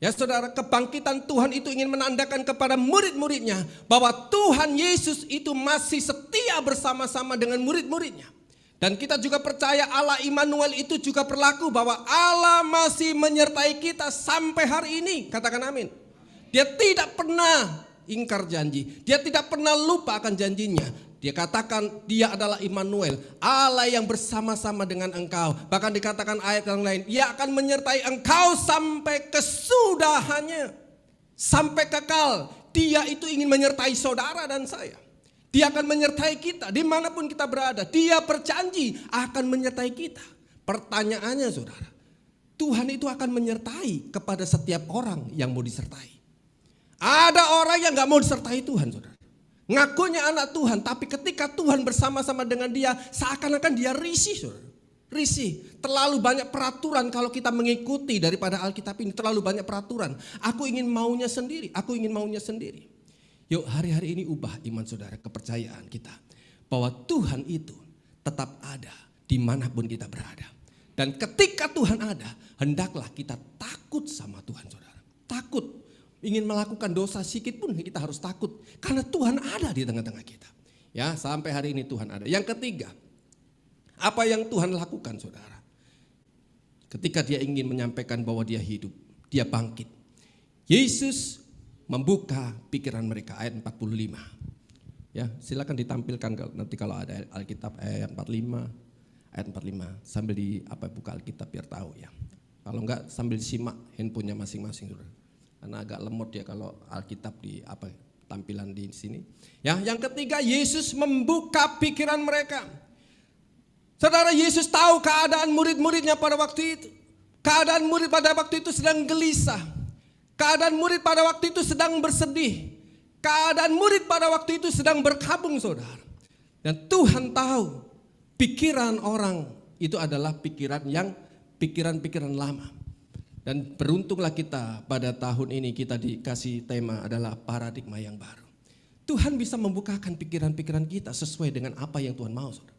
Ya saudara, kebangkitan Tuhan itu ingin menandakan kepada murid-muridnya bahwa Tuhan Yesus itu masih setia bersama-sama dengan murid-muridnya. Dan kita juga percaya Allah Immanuel itu juga berlaku bahwa Allah masih menyertai kita sampai hari ini. Katakan amin. Dia tidak pernah ingkar janji. Dia tidak pernah lupa akan janjinya. Dia katakan dia adalah Immanuel, Allah yang bersama-sama dengan engkau. Bahkan dikatakan ayat yang lain, Ia akan menyertai engkau sampai kesudahannya, sampai kekal. Dia itu ingin menyertai saudara dan saya. Dia akan menyertai kita dimanapun kita berada. Dia berjanji akan menyertai kita. Pertanyaannya saudara, Tuhan itu akan menyertai kepada setiap orang yang mau disertai. Ada orang yang gak mau disertai Tuhan saudara. Ngakunya anak Tuhan, tapi ketika Tuhan bersama-sama dengan dia, seakan-akan dia risih saudara. Risih, terlalu banyak peraturan kalau kita mengikuti daripada Alkitab ini. Terlalu banyak peraturan. Aku ingin maunya sendiri, aku ingin maunya sendiri. Yuk hari-hari ini ubah iman saudara, kepercayaan kita. Bahwa Tuhan itu tetap ada dimanapun kita berada. Dan ketika Tuhan ada, hendaklah kita takut sama Tuhan saudara. Takut, ingin melakukan dosa sedikit pun kita harus takut. Karena Tuhan ada di tengah-tengah kita. Ya, sampai hari ini Tuhan ada. Yang ketiga, apa yang Tuhan lakukan saudara? Ketika dia ingin menyampaikan bahwa dia hidup, dia bangkit. Yesus membuka pikiran mereka, ayat 45. Ya, silakan ditampilkan nanti kalau ada Alkitab ayat 45, ayat 45 sambil buka Alkitab biar tahu ya. Kalau enggak sambil simak handphonenya masing-masing saudara. Karena agak lemot ya kalau Alkitab tampilan di sini. Ya, yang ketiga Yesus membuka pikiran mereka. Saudara, Yesus tahu keadaan murid-muridnya pada waktu itu. Keadaan murid pada waktu itu sedang gelisah. Keadaan murid pada waktu itu sedang bersedih. Keadaan murid pada waktu itu sedang berkabung saudara. Dan Tuhan tahu pikiran orang itu adalah pikiran-pikiran lama. Dan beruntunglah kita pada tahun ini kita dikasih tema adalah paradigma yang baru. Tuhan bisa membukakan pikiran-pikiran kita sesuai dengan apa yang Tuhan mau saudara.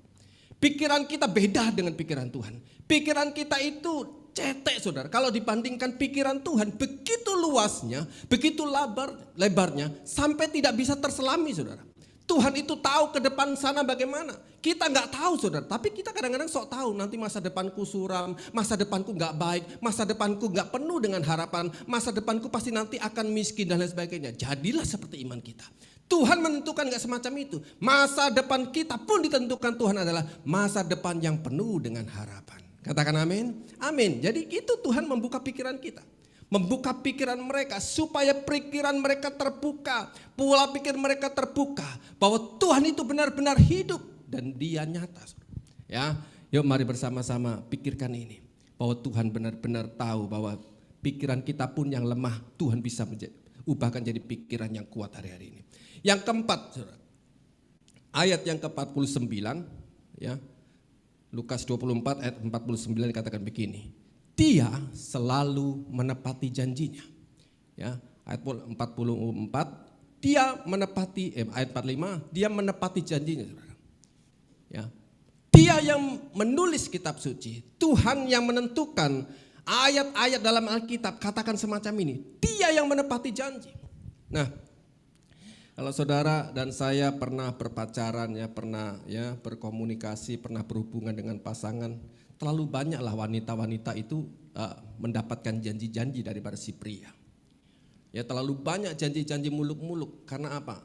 Pikiran kita beda dengan pikiran Tuhan. Pikiran kita itu cetek saudara. Kalau dibandingkan pikiran Tuhan begitu luasnya, begitu lebarnya sampai tidak bisa terselami saudara. Tuhan itu tahu ke depan sana bagaimana. Kita nggak tahu saudara, tapi kita kadang-kadang sok tahu nanti masa depanku suram, masa depanku nggak baik, masa depanku nggak penuh dengan harapan, masa depanku pasti nanti akan miskin dan lain sebagainya. Jadilah seperti iman kita. Tuhan menentukan nggak semacam itu. Masa depan kita pun ditentukan Tuhan adalah masa depan yang penuh dengan harapan. Katakan amin. Amin. Jadi itu Tuhan membuka pikiran kita. Membuka pikiran mereka supaya pikiran mereka terbuka. Pola pikir mereka terbuka. Bahwa Tuhan itu benar-benar hidup dan dia nyata. Ya, yuk mari bersama-sama pikirkan ini. Bahwa Tuhan benar-benar tahu bahwa pikiran kita pun yang lemah Tuhan bisa ubahkan jadi pikiran yang kuat hari-hari ini. Yang keempat, ayat yang ke-49 ya. Lukas 24 ayat 49 dikatakan begini. Dia selalu menepati janjinya. Ya, ayat 44 dia menepati ayat 45 dia menepati janjinya saudara. Ya. Dia yang menulis kitab suci, Tuhan yang menentukan ayat-ayat dalam Alkitab katakan semacam ini. Dia yang menepati janji. Nah, kalau saudara dan saya pernah berpacaran ya, pernah ya berkomunikasi, pernah berhubungan dengan pasangan, terlalu banyaklah wanita-wanita itu mendapatkan janji-janji daripada si pria. Ya terlalu banyak janji-janji muluk-muluk karena apa?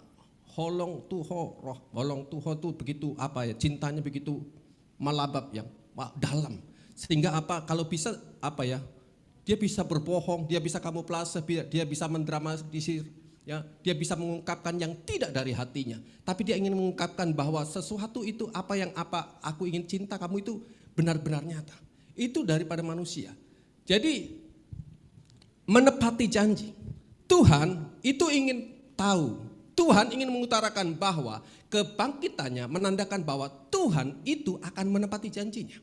Holong tuho tuh begitu apa ya? Cintanya begitu malabab yang dalam. Sehingga apa? Kalau bisa apa ya? Dia bisa berbohong, dia bisa kamuflase, dia bisa mendramatisir. Ya, dia bisa mengungkapkan yang tidak dari hatinya, tapi dia ingin mengungkapkan bahwa sesuatu itu apa aku ingin cinta kamu itu benar-benar nyata. Itu daripada manusia. Jadi menepati janji. Tuhan itu ingin tahu, Tuhan ingin mengutarakan bahwa kebangkitannya menandakan bahwa Tuhan itu akan menepati janjinya.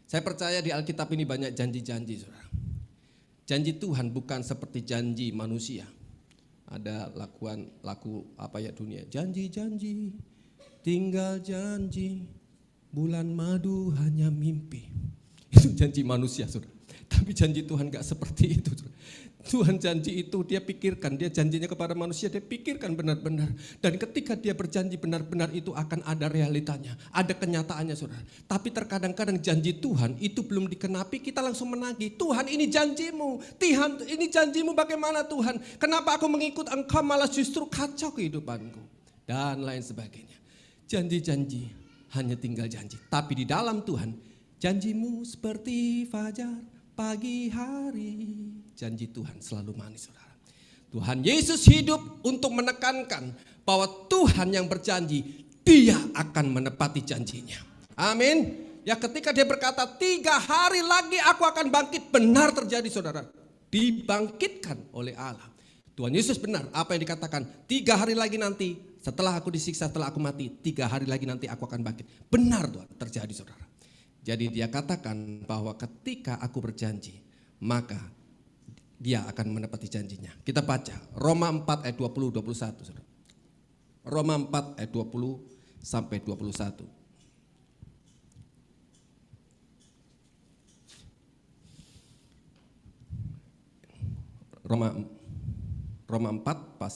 Saya percaya di Alkitab ini banyak janji-janji saudara. Janji Tuhan bukan seperti janji manusia. Ada laku dunia, janji-janji tinggal janji, bulan madu hanya mimpi. Itu janji manusia, saudara. Tapi janji Tuhan gak seperti itu, saudara. Tuhan janji itu dia pikirkan, dia janjinya kepada manusia, dia pikirkan benar-benar. Dan ketika dia berjanji benar-benar itu akan ada realitanya, ada kenyataannya, saudara. Tapi terkadang-kadang janji Tuhan itu belum dikenapi, kita langsung menagih. Tuhan, ini janjimu, Tuhan ini janjimu, bagaimana Tuhan? Kenapa aku mengikut Engkau malah justru kacau kehidupanku? Dan lain sebagainya. Janji-janji hanya tinggal janji. Tapi di dalam Tuhan, janjimu seperti fajar pagi hari. Janji Tuhan selalu manis, saudara. Tuhan Yesus hidup untuk menekankan bahwa Tuhan yang berjanji, dia akan menepati janjinya. Amin. Ya, ketika dia berkata 3 hari lagi aku akan bangkit, benar terjadi, saudara. Dibangkitkan oleh Allah. Tuhan Yesus benar apa yang dikatakan, 3 hari lagi nanti setelah aku disiksa, setelah aku mati, 3 hari lagi nanti aku akan bangkit. Benar Tuhan terjadi, saudara. Jadi dia katakan bahwa ketika aku berjanji, maka dia akan menepati janjinya. Kita baca Roma 4 ayat 20-21. Saudara. Roma 4 ayat 20 sampai 21. Roma 4 pas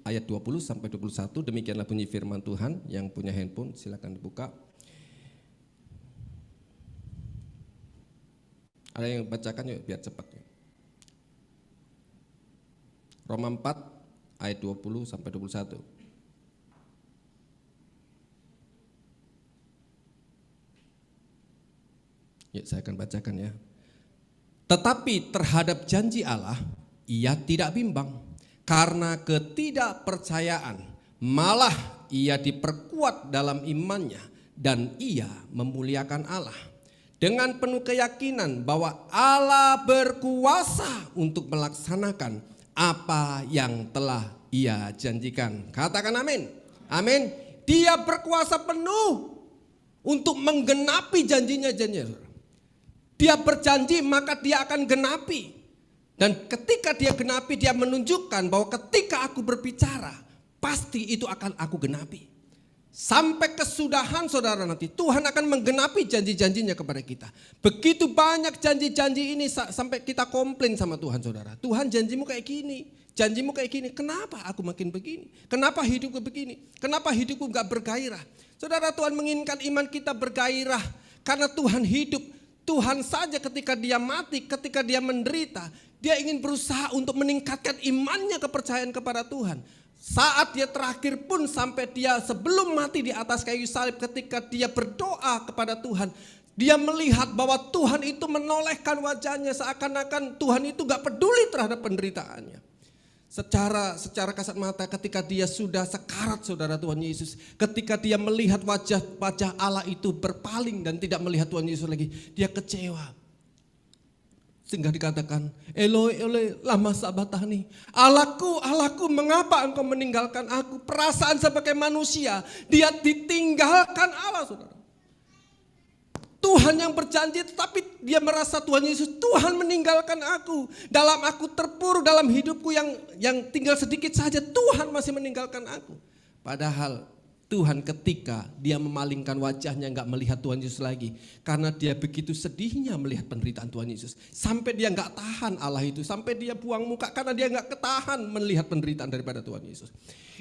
ayat 20 sampai 21. Demikianlah bunyi firman Tuhan. Yang punya handphone silakan dibuka. Ada yang bacakan yuk biar cepat. Roma 4 ayat 20 sampai 21. Yuk saya akan bacakan ya. Tetapi terhadap janji Allah, ia tidak bimbang. Karena ketidakpercayaan, malah ia diperkuat dalam imannya dan ia memuliakan Allah. Dengan penuh keyakinan bahwa Allah berkuasa untuk melaksanakan apa yang telah ia janjikan. Katakan amin. Amin. Dia berkuasa penuh untuk menggenapi janjinya. Dia berjanji maka dia akan genapi. Dan ketika dia genapi, dia menunjukkan bahwa ketika aku berbicara, pasti itu akan aku genapi. Sampai kesudahan saudara nanti Tuhan akan menggenapi janji-janjinya kepada kita. Begitu banyak janji-janji ini sampai kita komplain sama Tuhan, saudara. Tuhan, janjimu kayak gini, janjimu kayak gini. Kenapa aku makin begini? Kenapa hidupku begini? Kenapa hidupku gak bergairah? Saudara, Tuhan menginginkan iman kita bergairah karena Tuhan hidup. Tuhan saja ketika dia mati, ketika dia menderita, dia ingin berusaha untuk meningkatkan imannya, kepercayaan kepada Tuhan. Saat dia terakhir pun sampai dia sebelum mati di atas kayu salib, ketika dia berdoa kepada Tuhan, dia melihat bahwa Tuhan itu menolehkan wajahnya seakan-akan Tuhan itu gak peduli terhadap penderitaannya. Secara kasat mata ketika dia sudah sekarat, saudara, Tuhan Yesus, ketika dia melihat wajah Allah itu berpaling dan tidak melihat Tuhan Yesus lagi, dia kecewa. Sehingga dikatakan, Eloi, Eloi, lama sabatani. Allahku, mengapa engkau meninggalkan aku? Perasaan sebagai manusia, dia ditinggalkan Allah, saudara. Tuhan yang berjanji, tetapi dia merasa Tuhan Yesus, Tuhan meninggalkan aku. Dalam aku terpuruk, dalam hidupku yang tinggal sedikit saja, Tuhan masih meninggalkan aku. Padahal Tuhan ketika dia memalingkan wajahnya gak melihat Tuhan Yesus lagi. Karena dia begitu sedihnya melihat penderitaan Tuhan Yesus. Sampai dia gak tahan Allah itu. Sampai dia buang muka karena dia gak ketahan melihat penderitaan daripada Tuhan Yesus.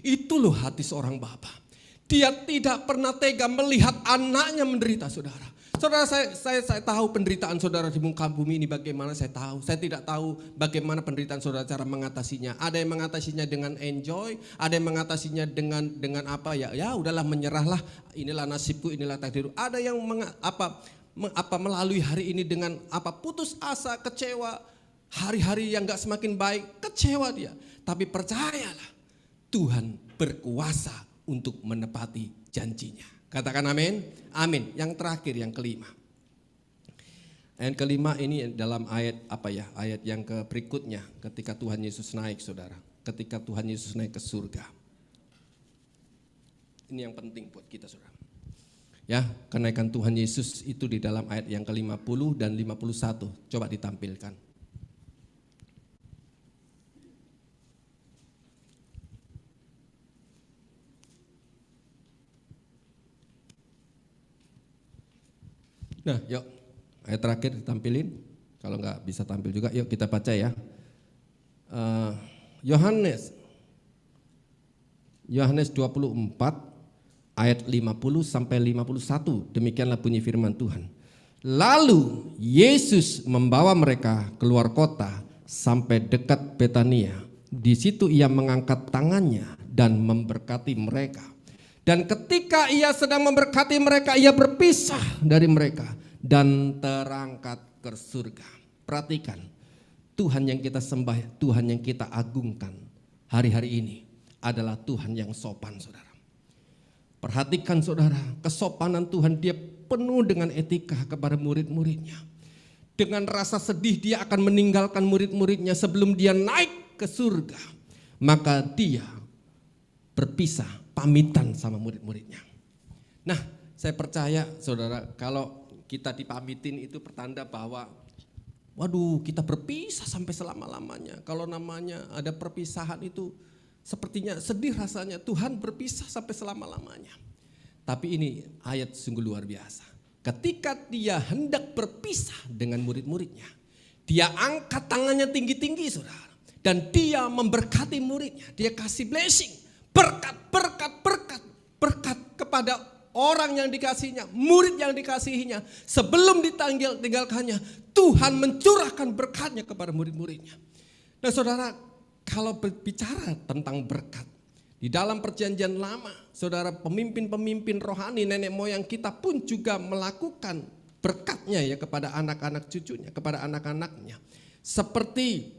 Itu loh hati seorang bapa. Dia tidak pernah tega melihat anaknya menderita, saudara. Saudara, saya tahu penderitaan saudara di muka bumi ini bagaimana, saya tahu. Saya tidak tahu bagaimana penderitaan saudara cara mengatasinya. Ada yang mengatasinya dengan enjoy, ada yang mengatasinya dengan apa ya udahlah, menyerahlah, inilah nasibku, inilah takdirku. Ada yang melalui hari ini dengan putus asa, kecewa, hari-hari yang gak semakin baik, kecewa dia. Tapi percayalah, Tuhan berkuasa untuk menepati janjinya. Katakan amin. Amin. Yang terakhir, yang kelima. Yang kelima ini dalam ayat ayat yang berikutnya, ketika Tuhan Yesus naik, saudara. Ketika Tuhan Yesus naik ke surga. Ini yang penting buat kita, saudara. Ya, kenaikan Tuhan Yesus itu di dalam ayat yang ke-50 dan 51. Coba ditampilkan. Nah, yuk ayat terakhir ditampilin. Kalau nggak bisa tampil juga, yuk kita baca ya. Yohanes 24 ayat 50 sampai 51. Demikianlah bunyi firman Tuhan. Lalu Yesus membawa mereka keluar kota sampai dekat Betania. Di situ ia mengangkat tangannya dan memberkati mereka. Dan ketika ia sedang memberkati mereka, ia berpisah dari mereka dan terangkat ke surga. Perhatikan, Tuhan yang kita sembah, Tuhan yang kita agungkan hari-hari ini adalah Tuhan yang sopan, saudara. Perhatikan saudara, kesopanan Tuhan, dia penuh dengan etika kepada murid-muridnya. Dengan rasa sedih dia akan meninggalkan murid-muridnya sebelum dia naik ke surga. Maka dia berpisah, pamitan sama murid-muridnya. Nah, saya percaya saudara, kalau kita dipamitin itu pertanda bahwa waduh, kita berpisah sampai selama-lamanya. Kalau namanya ada perpisahan itu sepertinya sedih rasanya, Tuhan berpisah sampai selama-lamanya. Tapi ini ayat sungguh luar biasa. Ketika dia hendak berpisah dengan murid-muridnya, dia angkat tangannya tinggi-tinggi saudara. Dan dia memberkati muridnya, dia kasih blessing. Berkat kepada orang yang dikasihinya, murid yang dikasihinya. Sebelum ditinggalkannya, Tuhan mencurahkan berkatnya kepada murid-muridnya. Nah saudara, kalau berbicara tentang berkat, di dalam perjanjian lama, saudara, pemimpin-pemimpin rohani nenek moyang kita pun juga melakukan berkatnya ya kepada anak-anak cucunya, kepada anak-anaknya. Seperti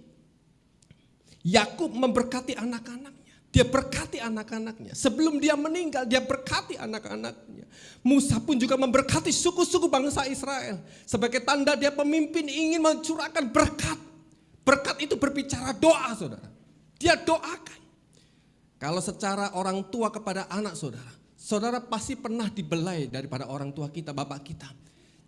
Yakub memberkati anak-anaknya. Dia berkati anak-anaknya. Sebelum dia meninggal, dia berkati anak-anaknya. Musa pun juga memberkati suku-suku bangsa Israel. Sebagai tanda dia pemimpin ingin mencurahkan berkat. Berkat itu berbicara doa, saudara. Dia doakan. Kalau secara orang tua kepada anak saudara, saudara pasti pernah dibelai daripada orang tua kita, bapak kita.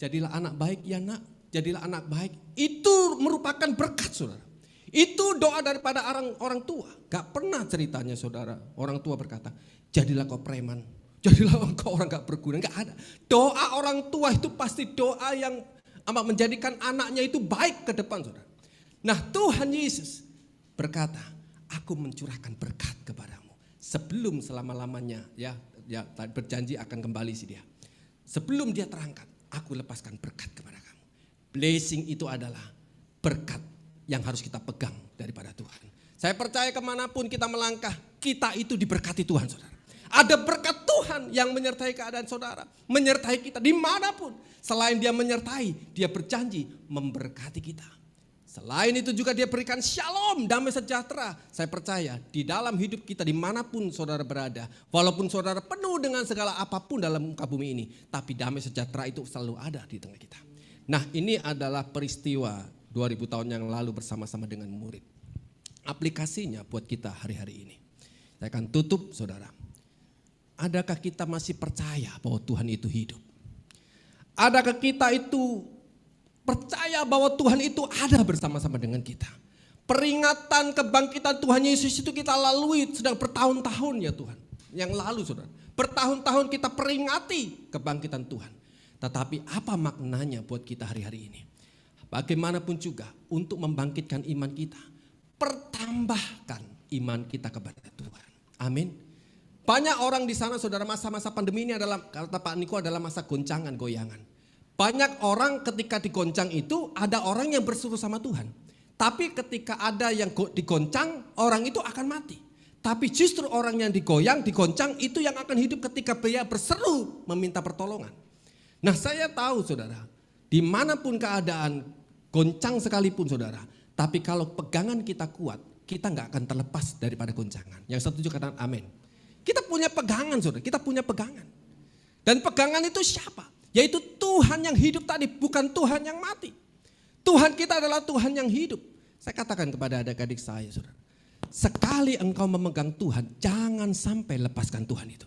Jadilah anak baik ya nak, jadilah anak baik. Itu merupakan berkat saudara. Itu doa daripada orang tua. Gak pernah ceritanya saudara, orang tua berkata, jadilah kau preman, jadilah kau orang gak berguna. Gak ada. Doa orang tua itu pasti doa yang amat menjadikan anaknya itu baik ke depan saudara. Nah Tuhan Yesus berkata, aku mencurahkan berkat kepadamu. Sebelum selama-lamanya ya berjanji akan kembali sih dia. Sebelum dia terangkat, aku lepaskan berkat kepada kamu. Blessing itu adalah berkat yang harus kita pegang daripada Tuhan. Saya percaya kemanapun kita melangkah, kita itu diberkati Tuhan saudara. Ada berkat Tuhan yang menyertai keadaan saudara, menyertai kita dimanapun. Selain dia menyertai, dia berjanji memberkati kita. Selain itu juga dia berikan shalom, damai sejahtera. Saya percaya di dalam hidup kita dimanapun saudara berada, walaupun saudara penuh dengan segala apapun dalam muka bumi ini, tapi damai sejahtera itu selalu ada di tengah kita. Nah ini adalah peristiwa 2000 tahun yang lalu bersama-sama dengan murid. Aplikasinya buat kita hari-hari ini. Saya akan tutup saudara. Adakah kita masih percaya bahwa Tuhan itu hidup? Adakah kita itu percaya bahwa Tuhan itu ada bersama-sama dengan kita? Peringatan kebangkitan Tuhan Yesus itu kita lalui sedang bertahun-tahun ya Tuhan. Yang lalu saudara. Bertahun-tahun kita peringati kebangkitan Tuhan. Tetapi apa maknanya buat kita hari-hari ini? Bagaimanapun juga untuk membangkitkan iman kita, pertambahkan iman kita kepada Tuhan. Amin. Banyak orang di sana saudara, masa-masa pandemi ini adalah, kata Pak Niko, adalah masa goncangan, goyangan. Banyak orang ketika digoncang itu ada orang yang berseru sama Tuhan. Tapi ketika ada yang digoncang, orang itu akan mati. Tapi justru orang yang digoyang, digoncang itu yang akan hidup ketika dia berseru meminta pertolongan. Nah saya tahu saudara, dimanapun keadaan, goncang sekalipun saudara, tapi kalau pegangan kita kuat, kita gak akan terlepas daripada goncangan. Yang setuju katakan amin. Kita punya pegangan saudara, kita punya pegangan. Dan pegangan itu siapa? Yaitu Tuhan yang hidup tadi, bukan Tuhan yang mati. Tuhan kita adalah Tuhan yang hidup. Saya katakan kepada adik-adik saya saudara, sekali engkau memegang Tuhan, jangan sampai lepaskan Tuhan itu.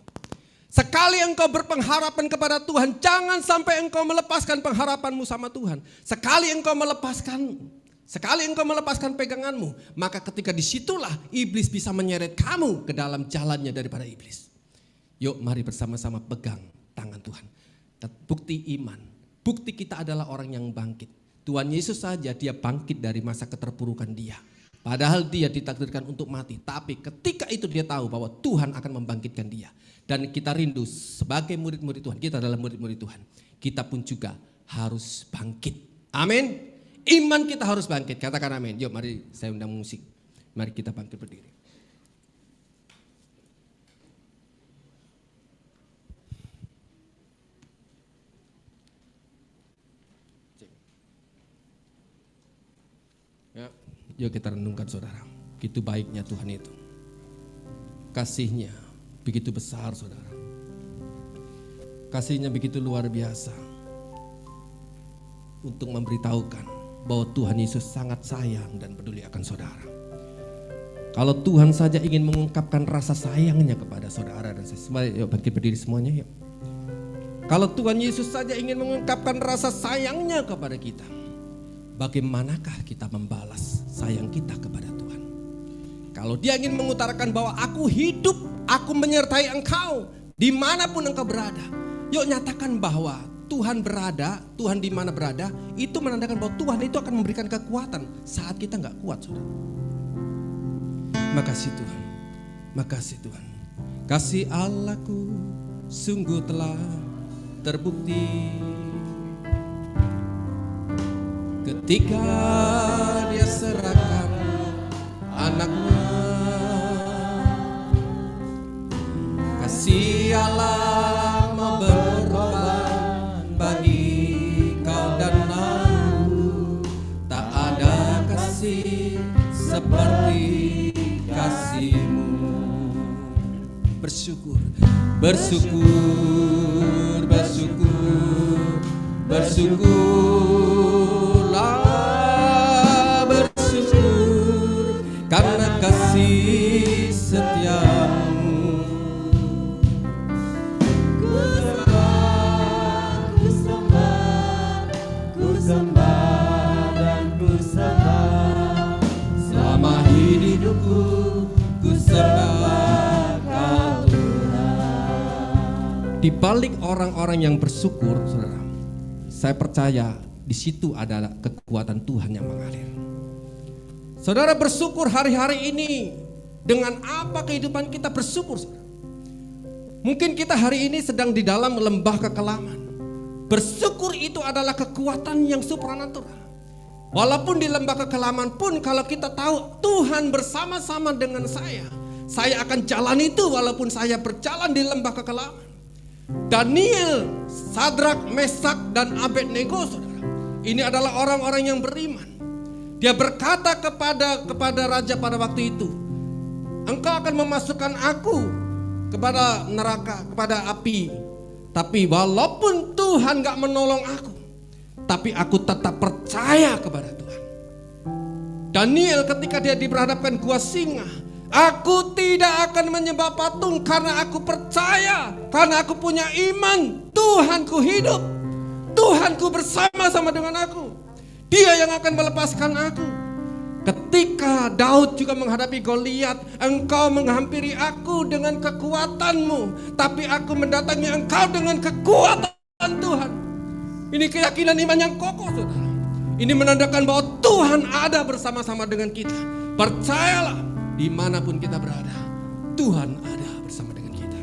Sekali engkau berpengharapan kepada Tuhan, jangan sampai engkau melepaskan pengharapanmu sama Tuhan. Sekali engkau melepaskan peganganmu, maka ketika disitulah iblis bisa menyeret kamu ke dalam jalannya daripada iblis. Yuk mari bersama-sama pegang tangan Tuhan. Bukti iman Bukti kita adalah orang yang bangkit. Tuhan Yesus saja dia bangkit dari masa keterpurukan dia. Padahal dia ditakdirkan untuk mati. Tapi ketika itu dia tahu bahwa Tuhan akan membangkitkan dia. Dan kita rindu sebagai murid-murid Tuhan. Kita adalah murid-murid Tuhan. Kita pun juga harus bangkit. Amin. Iman kita harus bangkit. Katakan amin. Yuk mari saya undang musik. Mari kita bangkit berdiri. Ya, yuk kita renungkan saudara. Begitu baiknya Tuhan itu. Kasihnya begitu besar saudara. Kasihnya begitu luar biasa. Untuk memberitahukan bahwa Tuhan Yesus sangat sayang dan peduli akan saudara. Kalau Tuhan saja ingin mengungkapkan rasa sayangnya kepada saudara dan saya, yuk bangkit berdiri semuanya yuk. Kalau Tuhan Yesus saja ingin mengungkapkan rasa sayangnya kepada kita, bagaimanakah kita membalas sayang kita kepada Tuhan? Kalau dia ingin mengutarakan bahwa aku hidup, aku menyertai engkau dimanapun engkau berada. Yuk nyatakan bahwa Tuhan berada, Tuhan di mana berada, itu menandakan bahwa Tuhan itu akan memberikan kekuatan saat kita nggak kuat, saudara. Makasih Tuhan, makasih Tuhan. Kasih Allahku sungguh telah terbukti ketika dia serahkan anaknya. Kasih Allah mau berkorban bagi kau dan aku. Tak ada kasih seperti kasih-Mu. Bersyukur, bersyukur, bersyukur, bersyukurlah, bersyukur karena kasih setia-Mu. Ku sembah dan ku sembah selama hidupku, ku sembah Kau Tuhan. Di balik orang-orang yang bersyukur, saudara, saya percaya di situ adalah kekuatan Tuhan yang mengalir. Saudara bersyukur hari-hari ini dengan apa kehidupan kita bersyukur, saudara. Mungkin kita hari ini sedang di dalam lembah kekelaman. Bersyukur itu adalah kekuatan yang supranatural. Walaupun di lembah kekelaman pun kalau kita tahu Tuhan bersama-sama dengan saya akan jalan itu walaupun saya berjalan di lembah kekelaman. Daniel, Sadrak, Mesak, dan Abednego, saudara, ini adalah orang-orang yang beriman. Dia berkata kepada raja pada waktu itu, engkau akan memasukkan aku kepada neraka, kepada api. Tapi walaupun Tuhan gak menolong aku, tapi aku tetap percaya kepada Tuhan. Daniel ketika dia diperhadapkan gua singa, aku tidak akan menyembah patung karena aku percaya, karena aku punya iman. Tuhanku hidup, Tuhanku bersama-sama dengan aku. Dia yang akan melepaskan aku. Ketika Daud juga menghadapi Goliat, engkau menghampiri aku dengan kekuatanmu, tapi aku mendatangi engkau dengan kekuatan Tuhan. Ini keyakinan iman yang kokoh, saudara. Ini menandakan bahwa Tuhan ada bersama-sama dengan kita. Percayalah, dimanapun kita berada, Tuhan ada bersama dengan kita.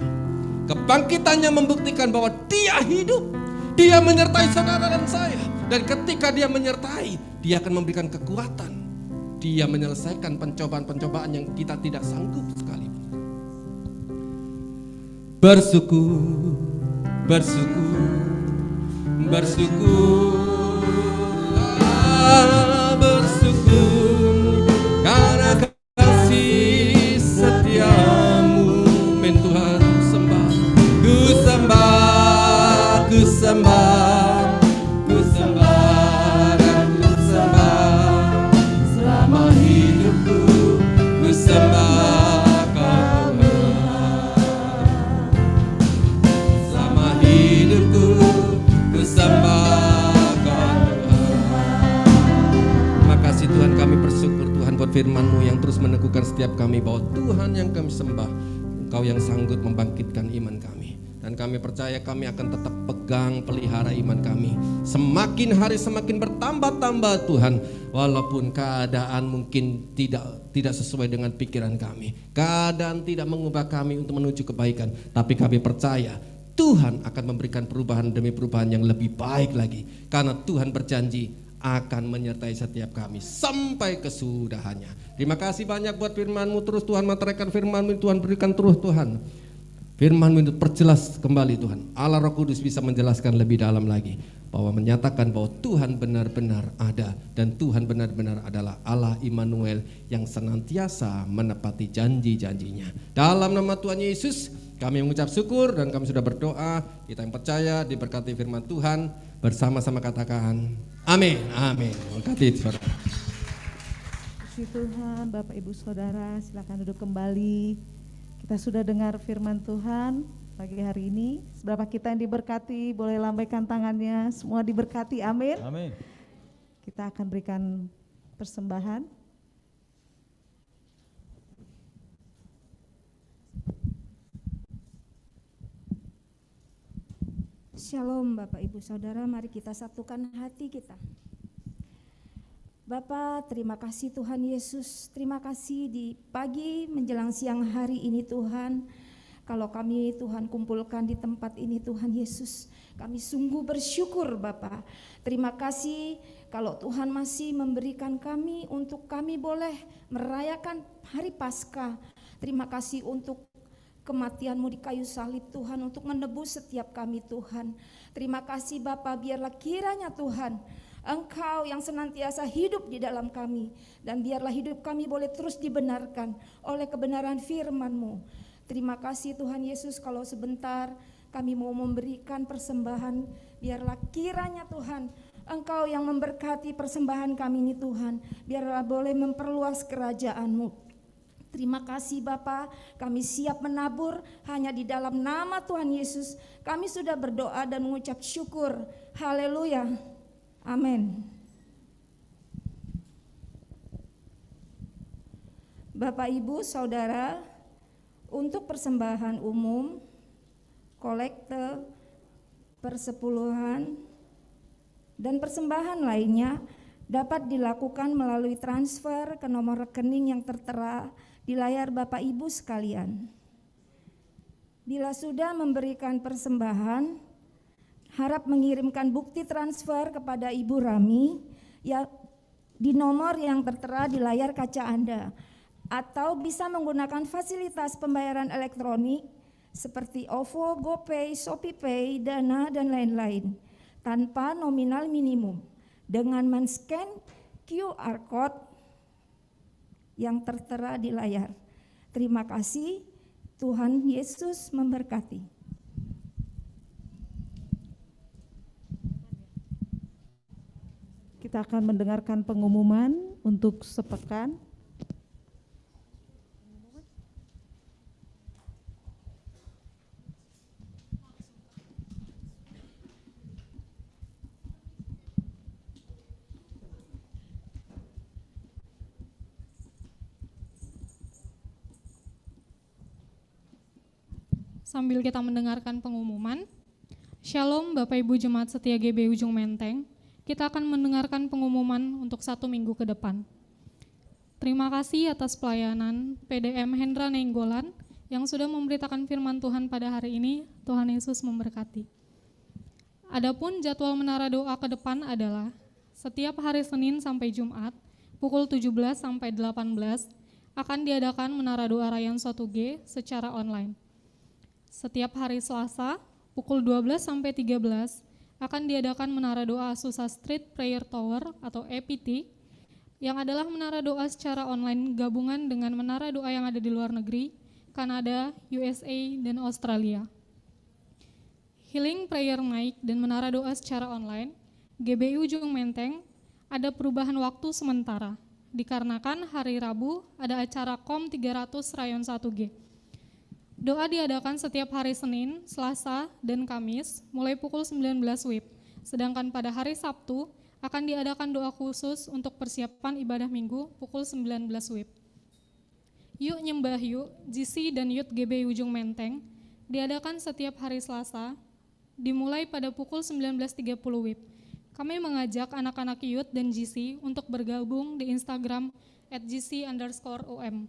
Kebangkitannya membuktikan bahwa Dia hidup, Dia menyertai saudara dan saya. Dan ketika Dia menyertai, Dia akan memberikan kekuatan. Dia menyelesaikan pencobaan-pencobaan yang kita tidak sanggup sekalipun. Bersyukur, bersyukur, bersyukurlah, bersyukur karena kasih setia-Mu. Men Tuhan sembah, ku sembah, ku sembah, ku sembah dan ku sembah selama hidupku, ku sembah Kau Tuhan. Selama hidupku, ku sembah Kau Tuhan. Makasih Tuhan, kami bersyukur Tuhan buat firman-Mu yang terus meneguhkan setiap kami bahwa Tuhan yang kami sembah, Engkau yang sanggup membangkitkan iman kami. Dan kami percaya kami akan tetap pegang pelihara iman kami. Semakin hari semakin bertambah-tambah Tuhan. Walaupun keadaan mungkin tidak sesuai dengan pikiran kami. Keadaan tidak mengubah kami untuk menuju kebaikan. Tapi kami percaya Tuhan akan memberikan perubahan demi perubahan yang lebih baik lagi. Karena Tuhan berjanji akan menyertai setiap kami sampai kesudahannya. Terima kasih banyak buat firman-Mu, terus Tuhan meteraikan firman-Mu, Tuhan berikan terus Tuhan. Firman-Mu itu perjelas kembali Tuhan. Allah Roh Kudus bisa menjelaskan lebih dalam lagi, bahwa menyatakan bahwa Tuhan benar-benar ada dan Tuhan benar-benar adalah Allah Immanuel yang senantiasa menepati janji-janjinya. Dalam nama Tuhan Yesus kami mengucap syukur dan kami sudah berdoa. Kita yang percaya diberkati firman Tuhan, bersama-sama katakan amin, amin. Berkati saudara. Puji Tuhan, Bapak Ibu Saudara, silakan duduk kembali. Kita sudah dengar firman Tuhan pagi hari ini. Seberapa kita yang diberkati, boleh lambaikan tangannya. Semua diberkati, amin. Amin. Kita akan berikan persembahan. Shalom Bapak Ibu Saudara, mari kita satukan hati kita. Bapak, terima kasih Tuhan Yesus, terima kasih di pagi menjelang siang hari ini Tuhan. Kalau kami Tuhan kumpulkan di tempat ini Tuhan Yesus, kami sungguh bersyukur Bapak. Terima kasih kalau Tuhan masih memberikan kami untuk kami boleh merayakan hari Paskah. Terima kasih untuk kematian-Mu di kayu salib Tuhan, untuk menebus setiap kami Tuhan. Terima kasih Bapa, biarlah kiranya Tuhan Engkau yang senantiasa hidup di dalam kami, dan biarlah hidup kami boleh terus dibenarkan oleh kebenaran firman-Mu. Terima kasih Tuhan Yesus, kalau sebentar kami mau memberikan persembahan, biarlah kiranya Tuhan Engkau yang memberkati persembahan kami ini Tuhan, biarlah boleh memperluas kerajaan-Mu. Terima kasih Bapa, kami siap menabur hanya di dalam nama Tuhan Yesus. Kami sudah berdoa dan mengucap syukur. Haleluya. Amin. Bapak Ibu Saudara, untuk persembahan umum, kolekte, persepuluhan, dan persembahan lainnya dapat dilakukan melalui transfer ke nomor rekening yang tertera di layar Bapak Ibu sekalian. Bila sudah memberikan persembahan, harap mengirimkan bukti transfer kepada Ibu Rami ya, di nomor yang tertera di layar kaca Anda, atau bisa menggunakan fasilitas pembayaran elektronik seperti OVO, GoPay, ShopeePay, Dana, dan lain-lain tanpa nominal minimum dengan men-scan QR Code yang tertera di layar. Terima kasih, Tuhan Yesus memberkati. Kita akan mendengarkan pengumuman untuk sepekan. Sambil kita mendengarkan pengumuman, Shalom Bapak Ibu Jemaat Setia GB Ujung Menteng, kita akan mendengarkan pengumuman untuk 1 minggu ke depan. Terima kasih atas pelayanan PDM Hendra Nenggolan yang sudah memberitakan firman Tuhan pada hari ini. Tuhan Yesus memberkati. Adapun jadwal menara doa ke depan adalah setiap hari Senin sampai Jumat pukul 17 sampai 18 akan diadakan menara doa Rayan 1G secara online. Setiap hari Selasa pukul 12 sampai 13 akan diadakan menara doa Azusa Street Prayer Tower atau EPT, yang adalah menara doa secara online gabungan dengan menara doa yang ada di luar negeri, Kanada, USA, dan Australia. Healing Prayer Night dan menara doa secara online, GBI Ujung Menteng, ada perubahan waktu sementara, dikarenakan hari Rabu ada acara KOM 300 Rayon 1G. Doa diadakan setiap hari Senin, Selasa, dan Kamis mulai pukul 19 WIB. Sedangkan pada hari Sabtu akan diadakan doa khusus untuk persiapan ibadah minggu pukul 19 WIB. Yuk nyembah yuk, GC dan Youth GB Ujung Menteng, diadakan setiap hari Selasa, dimulai pada pukul 19.30 WIB. Kami mengajak anak-anak youth dan GC untuk bergabung di Instagram @gc_om.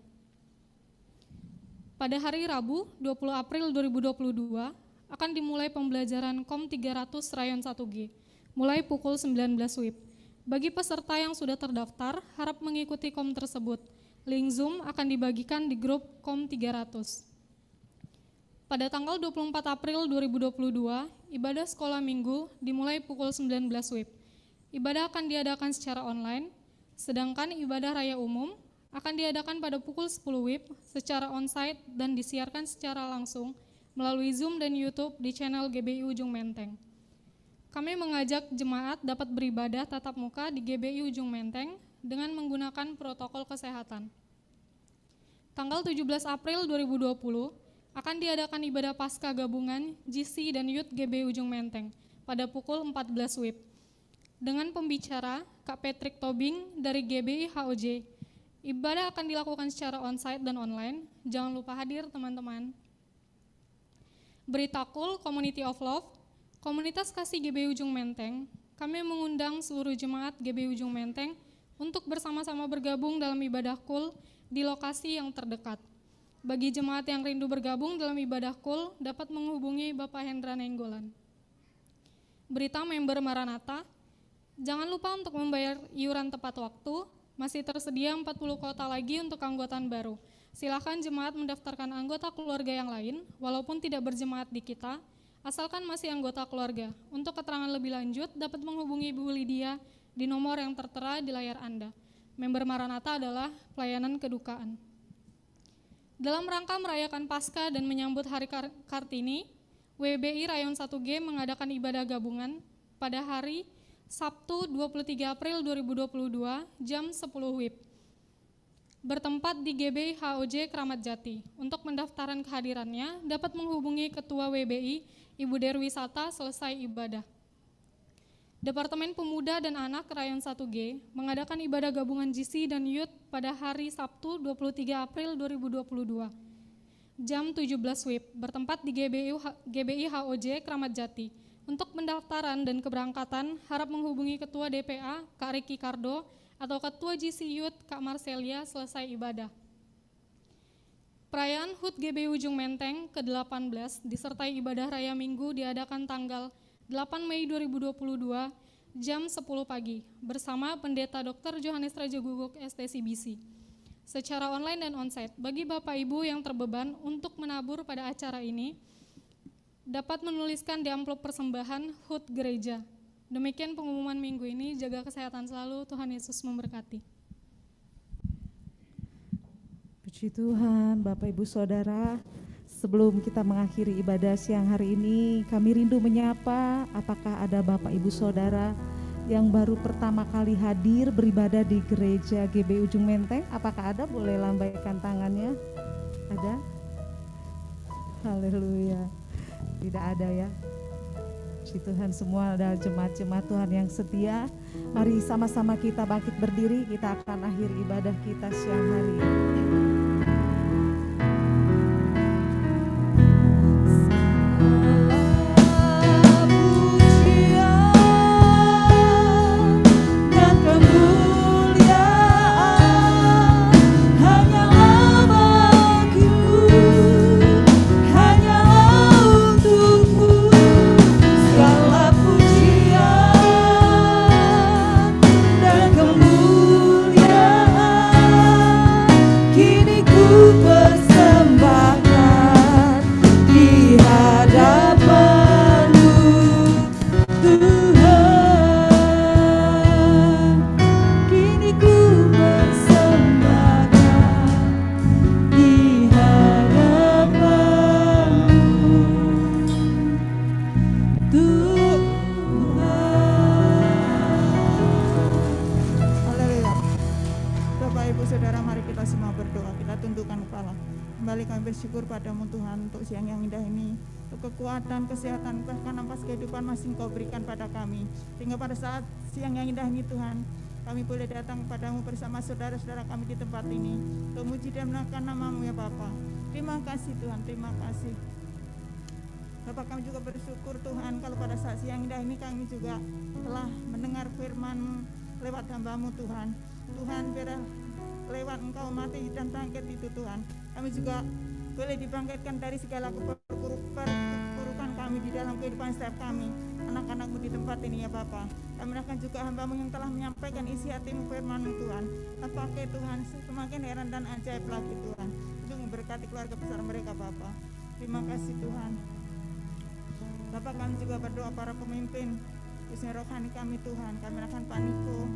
Pada hari Rabu, 20 April 2022, akan dimulai pembelajaran KOM 300 Rayon 1G, mulai pukul 19 WIB. Bagi peserta yang sudah terdaftar, harap mengikuti KOM tersebut. Link Zoom akan dibagikan di grup KOM 300. Pada tanggal 24 April 2022, ibadah sekolah minggu dimulai pukul 19 WIB. Ibadah akan diadakan secara online, sedangkan ibadah raya umum akan diadakan pada pukul 10 WIB secara onsite dan disiarkan secara langsung melalui Zoom dan YouTube di channel GBI Ujung Menteng. Kami mengajak jemaat dapat beribadah tatap muka di GBI Ujung Menteng dengan menggunakan protokol kesehatan. Tanggal 17 April 2020, akan diadakan ibadah Paskah gabungan GC dan Youth GBI Ujung Menteng pada pukul 14 WIB. Dengan pembicara Kak Patrick Tobing dari GBI HOJ. Ibadah akan dilakukan secara onsite dan online. Jangan lupa hadir teman-teman. Berita Kul Community of Love, Komunitas Kasih GBI Ujung Menteng, kami mengundang seluruh jemaat GBI Ujung Menteng untuk bersama-sama bergabung dalam ibadah Kul di lokasi yang terdekat. Bagi jemaat yang rindu bergabung dalam ibadah Kul, dapat menghubungi Bapak Hendra Nenggolan. Berita member Maranatha, jangan lupa untuk membayar iuran tepat waktu, masih tersedia 40 kota lagi untuk anggotaan baru. Silakan jemaat mendaftarkan anggota keluarga yang lain, walaupun tidak berjemaat di kita, asalkan masih anggota keluarga. Untuk keterangan lebih lanjut, dapat menghubungi Ibu Lydia di nomor yang tertera di layar Anda. Member Maranatha adalah pelayanan kedukaan. Dalam rangka merayakan Paskah dan menyambut Hari Kartini, WBI Rayon 1G mengadakan ibadah gabungan pada hari Sabtu 23 April 2022 jam 10 WIB. Bertempat di GBI HOJ Kramat Jati. Untuk pendaftaran kehadirannya dapat menghubungi Ketua WBI Ibu Derwisata selesai ibadah. Departemen Pemuda dan Anak Rayon 1G mengadakan ibadah gabungan GC dan Youth pada hari Sabtu 23 April 2022 jam 17 WIB bertempat di GBI HOJ Kramat Jati. Untuk pendaftaran dan keberangkatan harap menghubungi Ketua DPA Kak Riki Kardo atau Ketua GC Youth Kak Marcelia selesai ibadah. Perayaan HUT GBI Ujung Menteng ke-18 disertai ibadah raya Minggu diadakan tanggal 8 Mei 2022 jam 10 pagi bersama Pendeta Dr. Johannes Raja Guguk STCBC secara online dan onsite. Bagi Bapak Ibu yang terbeban untuk menabur pada acara ini dapat menuliskan di amplop persembahan HUT gereja. Demikian pengumuman minggu ini, jaga kesehatan selalu, Tuhan Yesus memberkati. Puji Tuhan, Bapak Ibu Saudara. Sebelum kita mengakhiri ibadah siang hari ini, kami rindu menyapa apakah ada Bapak Ibu Saudara yang baru pertama kali hadir beribadah di gereja GBI Ujung Menteng. Apakah ada? Boleh lambaikan tangannya. Ada? Haleluya. Tidak ada ya. Puji Tuhan, semua ada jemaat-jemaat Tuhan yang setia. Mari sama-sama kita bangkit berdiri, kita akan akhiri ibadah kita siang hari ini. Kesehatan, bahkan nafas kehidupan masih Engkau berikan pada kami. Sehingga pada saat siang yang indah ini Tuhan, kami boleh datang kepadamu bersama saudara-saudara kami di tempat ini. Memuji dan menaikkan nama-Mu ya Bapa. Terima kasih Tuhan, terima kasih. Bapak, kami juga bersyukur Tuhan kalau pada saat siang indah ini kami juga telah mendengar firman lewat hamba-Mu Tuhan. Tuhan, biar lewat Engkau mati dan bangkit itu Tuhan, kami juga boleh dibangkitkan dari segala keburukan kami di dalam kehidupan setiap kami, anak-anak-Mu di tempat ini ya Bapa. Kami akan juga hamba-Mu yang telah menyampaikan isi hati-Mu firman-Mu Tuhan. Pakai Tuhan semakin heran dan ajaib lagi Tuhan, untuk memberkati keluarga besar mereka Bapa. Terima kasih Tuhan. Bapak, kami juga berdoa para pemimpin khususnya rohani kami Tuhan. Kami akan Paniko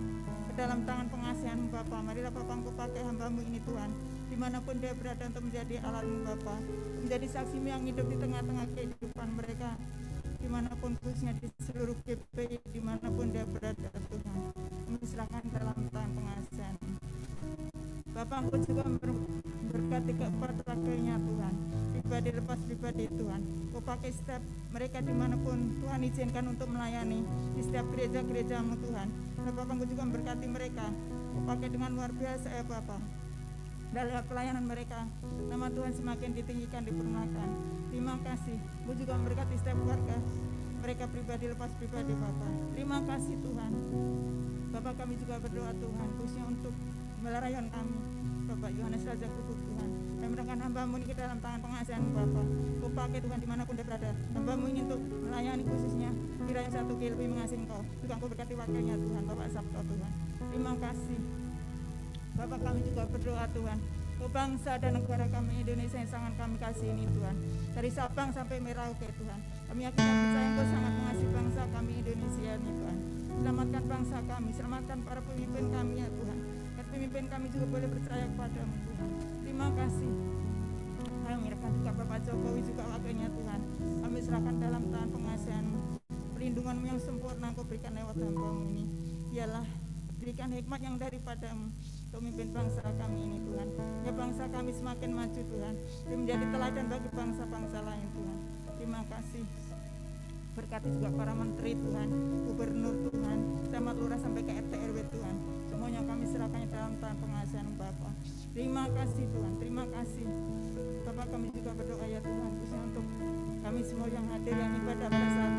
ke dalam tangan pengasihan-Mu Bapa. Marilah Bapa Engkau pakai hamba-Mu ini Tuhan, dimanapun dia berada, untuk menjadi alat-Mu Bapa, menjadi saksi-Mu yang hidup di tengah-tengah kehidupan mereka, dimanapun khususnya di seluruh GPI, dimanapun dia berada Tuhan. Kami serahkan dalam tangan pengasihan. Bapak, Engkau juga berkati kepada wakilnya Tuhan, pribadi lepas pribadi Tuhan. Kau pakai setiap mereka dimanapun Tuhan izinkan untuk melayani di setiap gereja-gereja-Mu Tuhan. Dan Bapak, Engkau juga memberkati mereka. Kau pakai dengan luar biasa ya Bapak. Dalam pelayanan mereka, nama Tuhan semakin ditinggikan, dipermuliakan. Terima kasih. Engkau juga memberkati setiap keluarga mereka pribadi lepas pribadi Bapak. Terima kasih Tuhan. Bapak, kami juga berdoa Tuhan, khususnya untuk melarayan kami Bapak Yohanes Raja Kuku Tuhan. Kami menyerahkan hamba-Mu ini ke dalam tangan pengasihan Bapak. Kau pakai Tuhan dimanapun dia berada. Hamba-Mu ini untuk melayani khususnya di Raya 1 lebih mengasihi Engkau. Juga Engkau berkati wakilnya Tuhan, Bapak Sabto Tuhan. Terima kasih. Bapak, kami juga berdoa Tuhan, ke bangsa dan negara kami Indonesia yang sangat kami kasih ini Tuhan. Dari Sabang sampai Merauke Tuhan. Kami yakin dan percaya Engkau sangat mengasihi bangsa kami Indonesia ini Tuhan. Selamatkan bangsa kami, selamatkan para pemimpin kami ya Tuhan. Dan pemimpin kami juga boleh percaya kepada-Mu Tuhan. Terima kasih. Kami menyerahkan juga Bapak Jokowi juga wakilnya Tuhan. Kami serahkan dalam tangan pengasihan-Mu. Perlindungan-Mu yang sempurna Engkau berikan lewat hamba-Mu ini. Ialah berikan hikmat yang daripada-Mu untuk memimpin bangsa kami ini Tuhan. Ya, bangsa kami semakin maju Tuhan, dan menjadi teladan bagi bangsa-bangsa lain Tuhan. Terima kasih. Berkati juga para menteri Tuhan, gubernur Tuhan, camat lurah sampai ke RT RW Tuhan. Semuanya kami serahkan dalam tangan pengasihan Bapa. Terima kasih Tuhan, terima kasih. Bapak, kami juga berdoa ya Tuhan, khususnya untuk kami semua yang hadir yang ibadah pada saat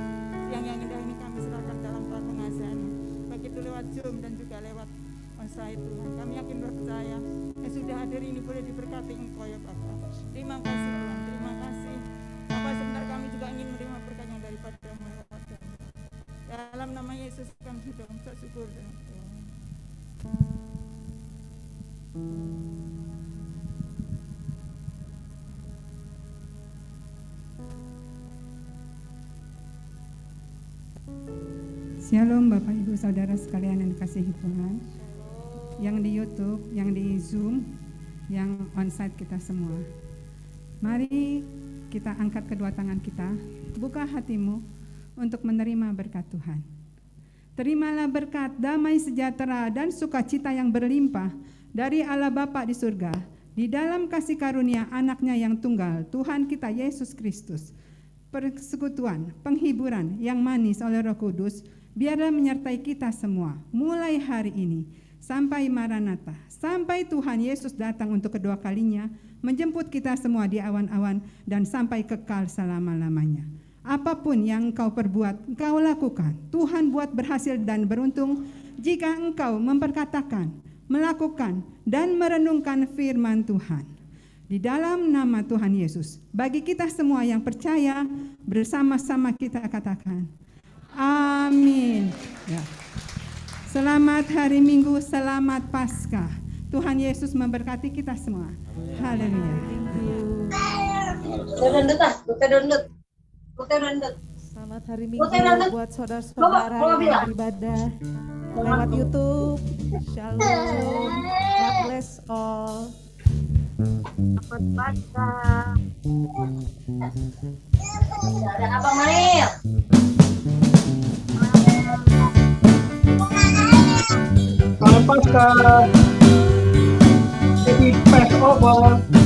siang yang indah ini, kami serahkan dalam tangan pengasihan-Mu. Baik itu lewat Zoom dan juga lewat onsite Tuhan. Kami yakin berpercaya yang sudah hadir ini boleh diberkati Engkau ya Bapak. Terima kasih Tuhan, terima kasih. Bapak, sebentar kami juga ingin menerima berkat yang daripada-Mu ya Bapak. Dalam nama Yesus kami sudah mengucap syukur dan Tuhan. Shalom Bapak Ibu Saudara sekalian yang dikasihi Tuhan, yang di YouTube, yang di Zoom, yang onsite kita semua. Mari kita angkat kedua tangan kita, buka hatimu untuk menerima berkat Tuhan. Terimalah berkat, damai sejahtera dan sukacita yang berlimpah dari Allah Bapa di surga, di dalam kasih karunia anaknya yang tunggal, Tuhan kita Yesus Kristus. Persekutuan, penghiburan yang manis oleh Roh Kudus, biarlah menyertai kita semua, mulai hari ini, sampai Maranatha, sampai Tuhan Yesus datang untuk kedua kalinya, menjemput kita semua di awan-awan, dan sampai kekal selama-lamanya. Apapun yang engkau perbuat, engkau lakukan, Tuhan buat berhasil dan beruntung, jika engkau memperkatakan, melakukan, dan merenungkan firman Tuhan. Di dalam nama Tuhan Yesus, bagi kita semua yang percaya, bersama-sama kita katakan, amin. Ya. Selamat hari Minggu, selamat Paskah. Tuhan Yesus memberkati kita semua. Haleluya. Selamat hari Minggu buat saudara-saudara yang beribadah lewat YouTube. Shalom. God bless all. Selamat Paskah. Dan Abang Manil. Selamat Paskah. Happy Passover.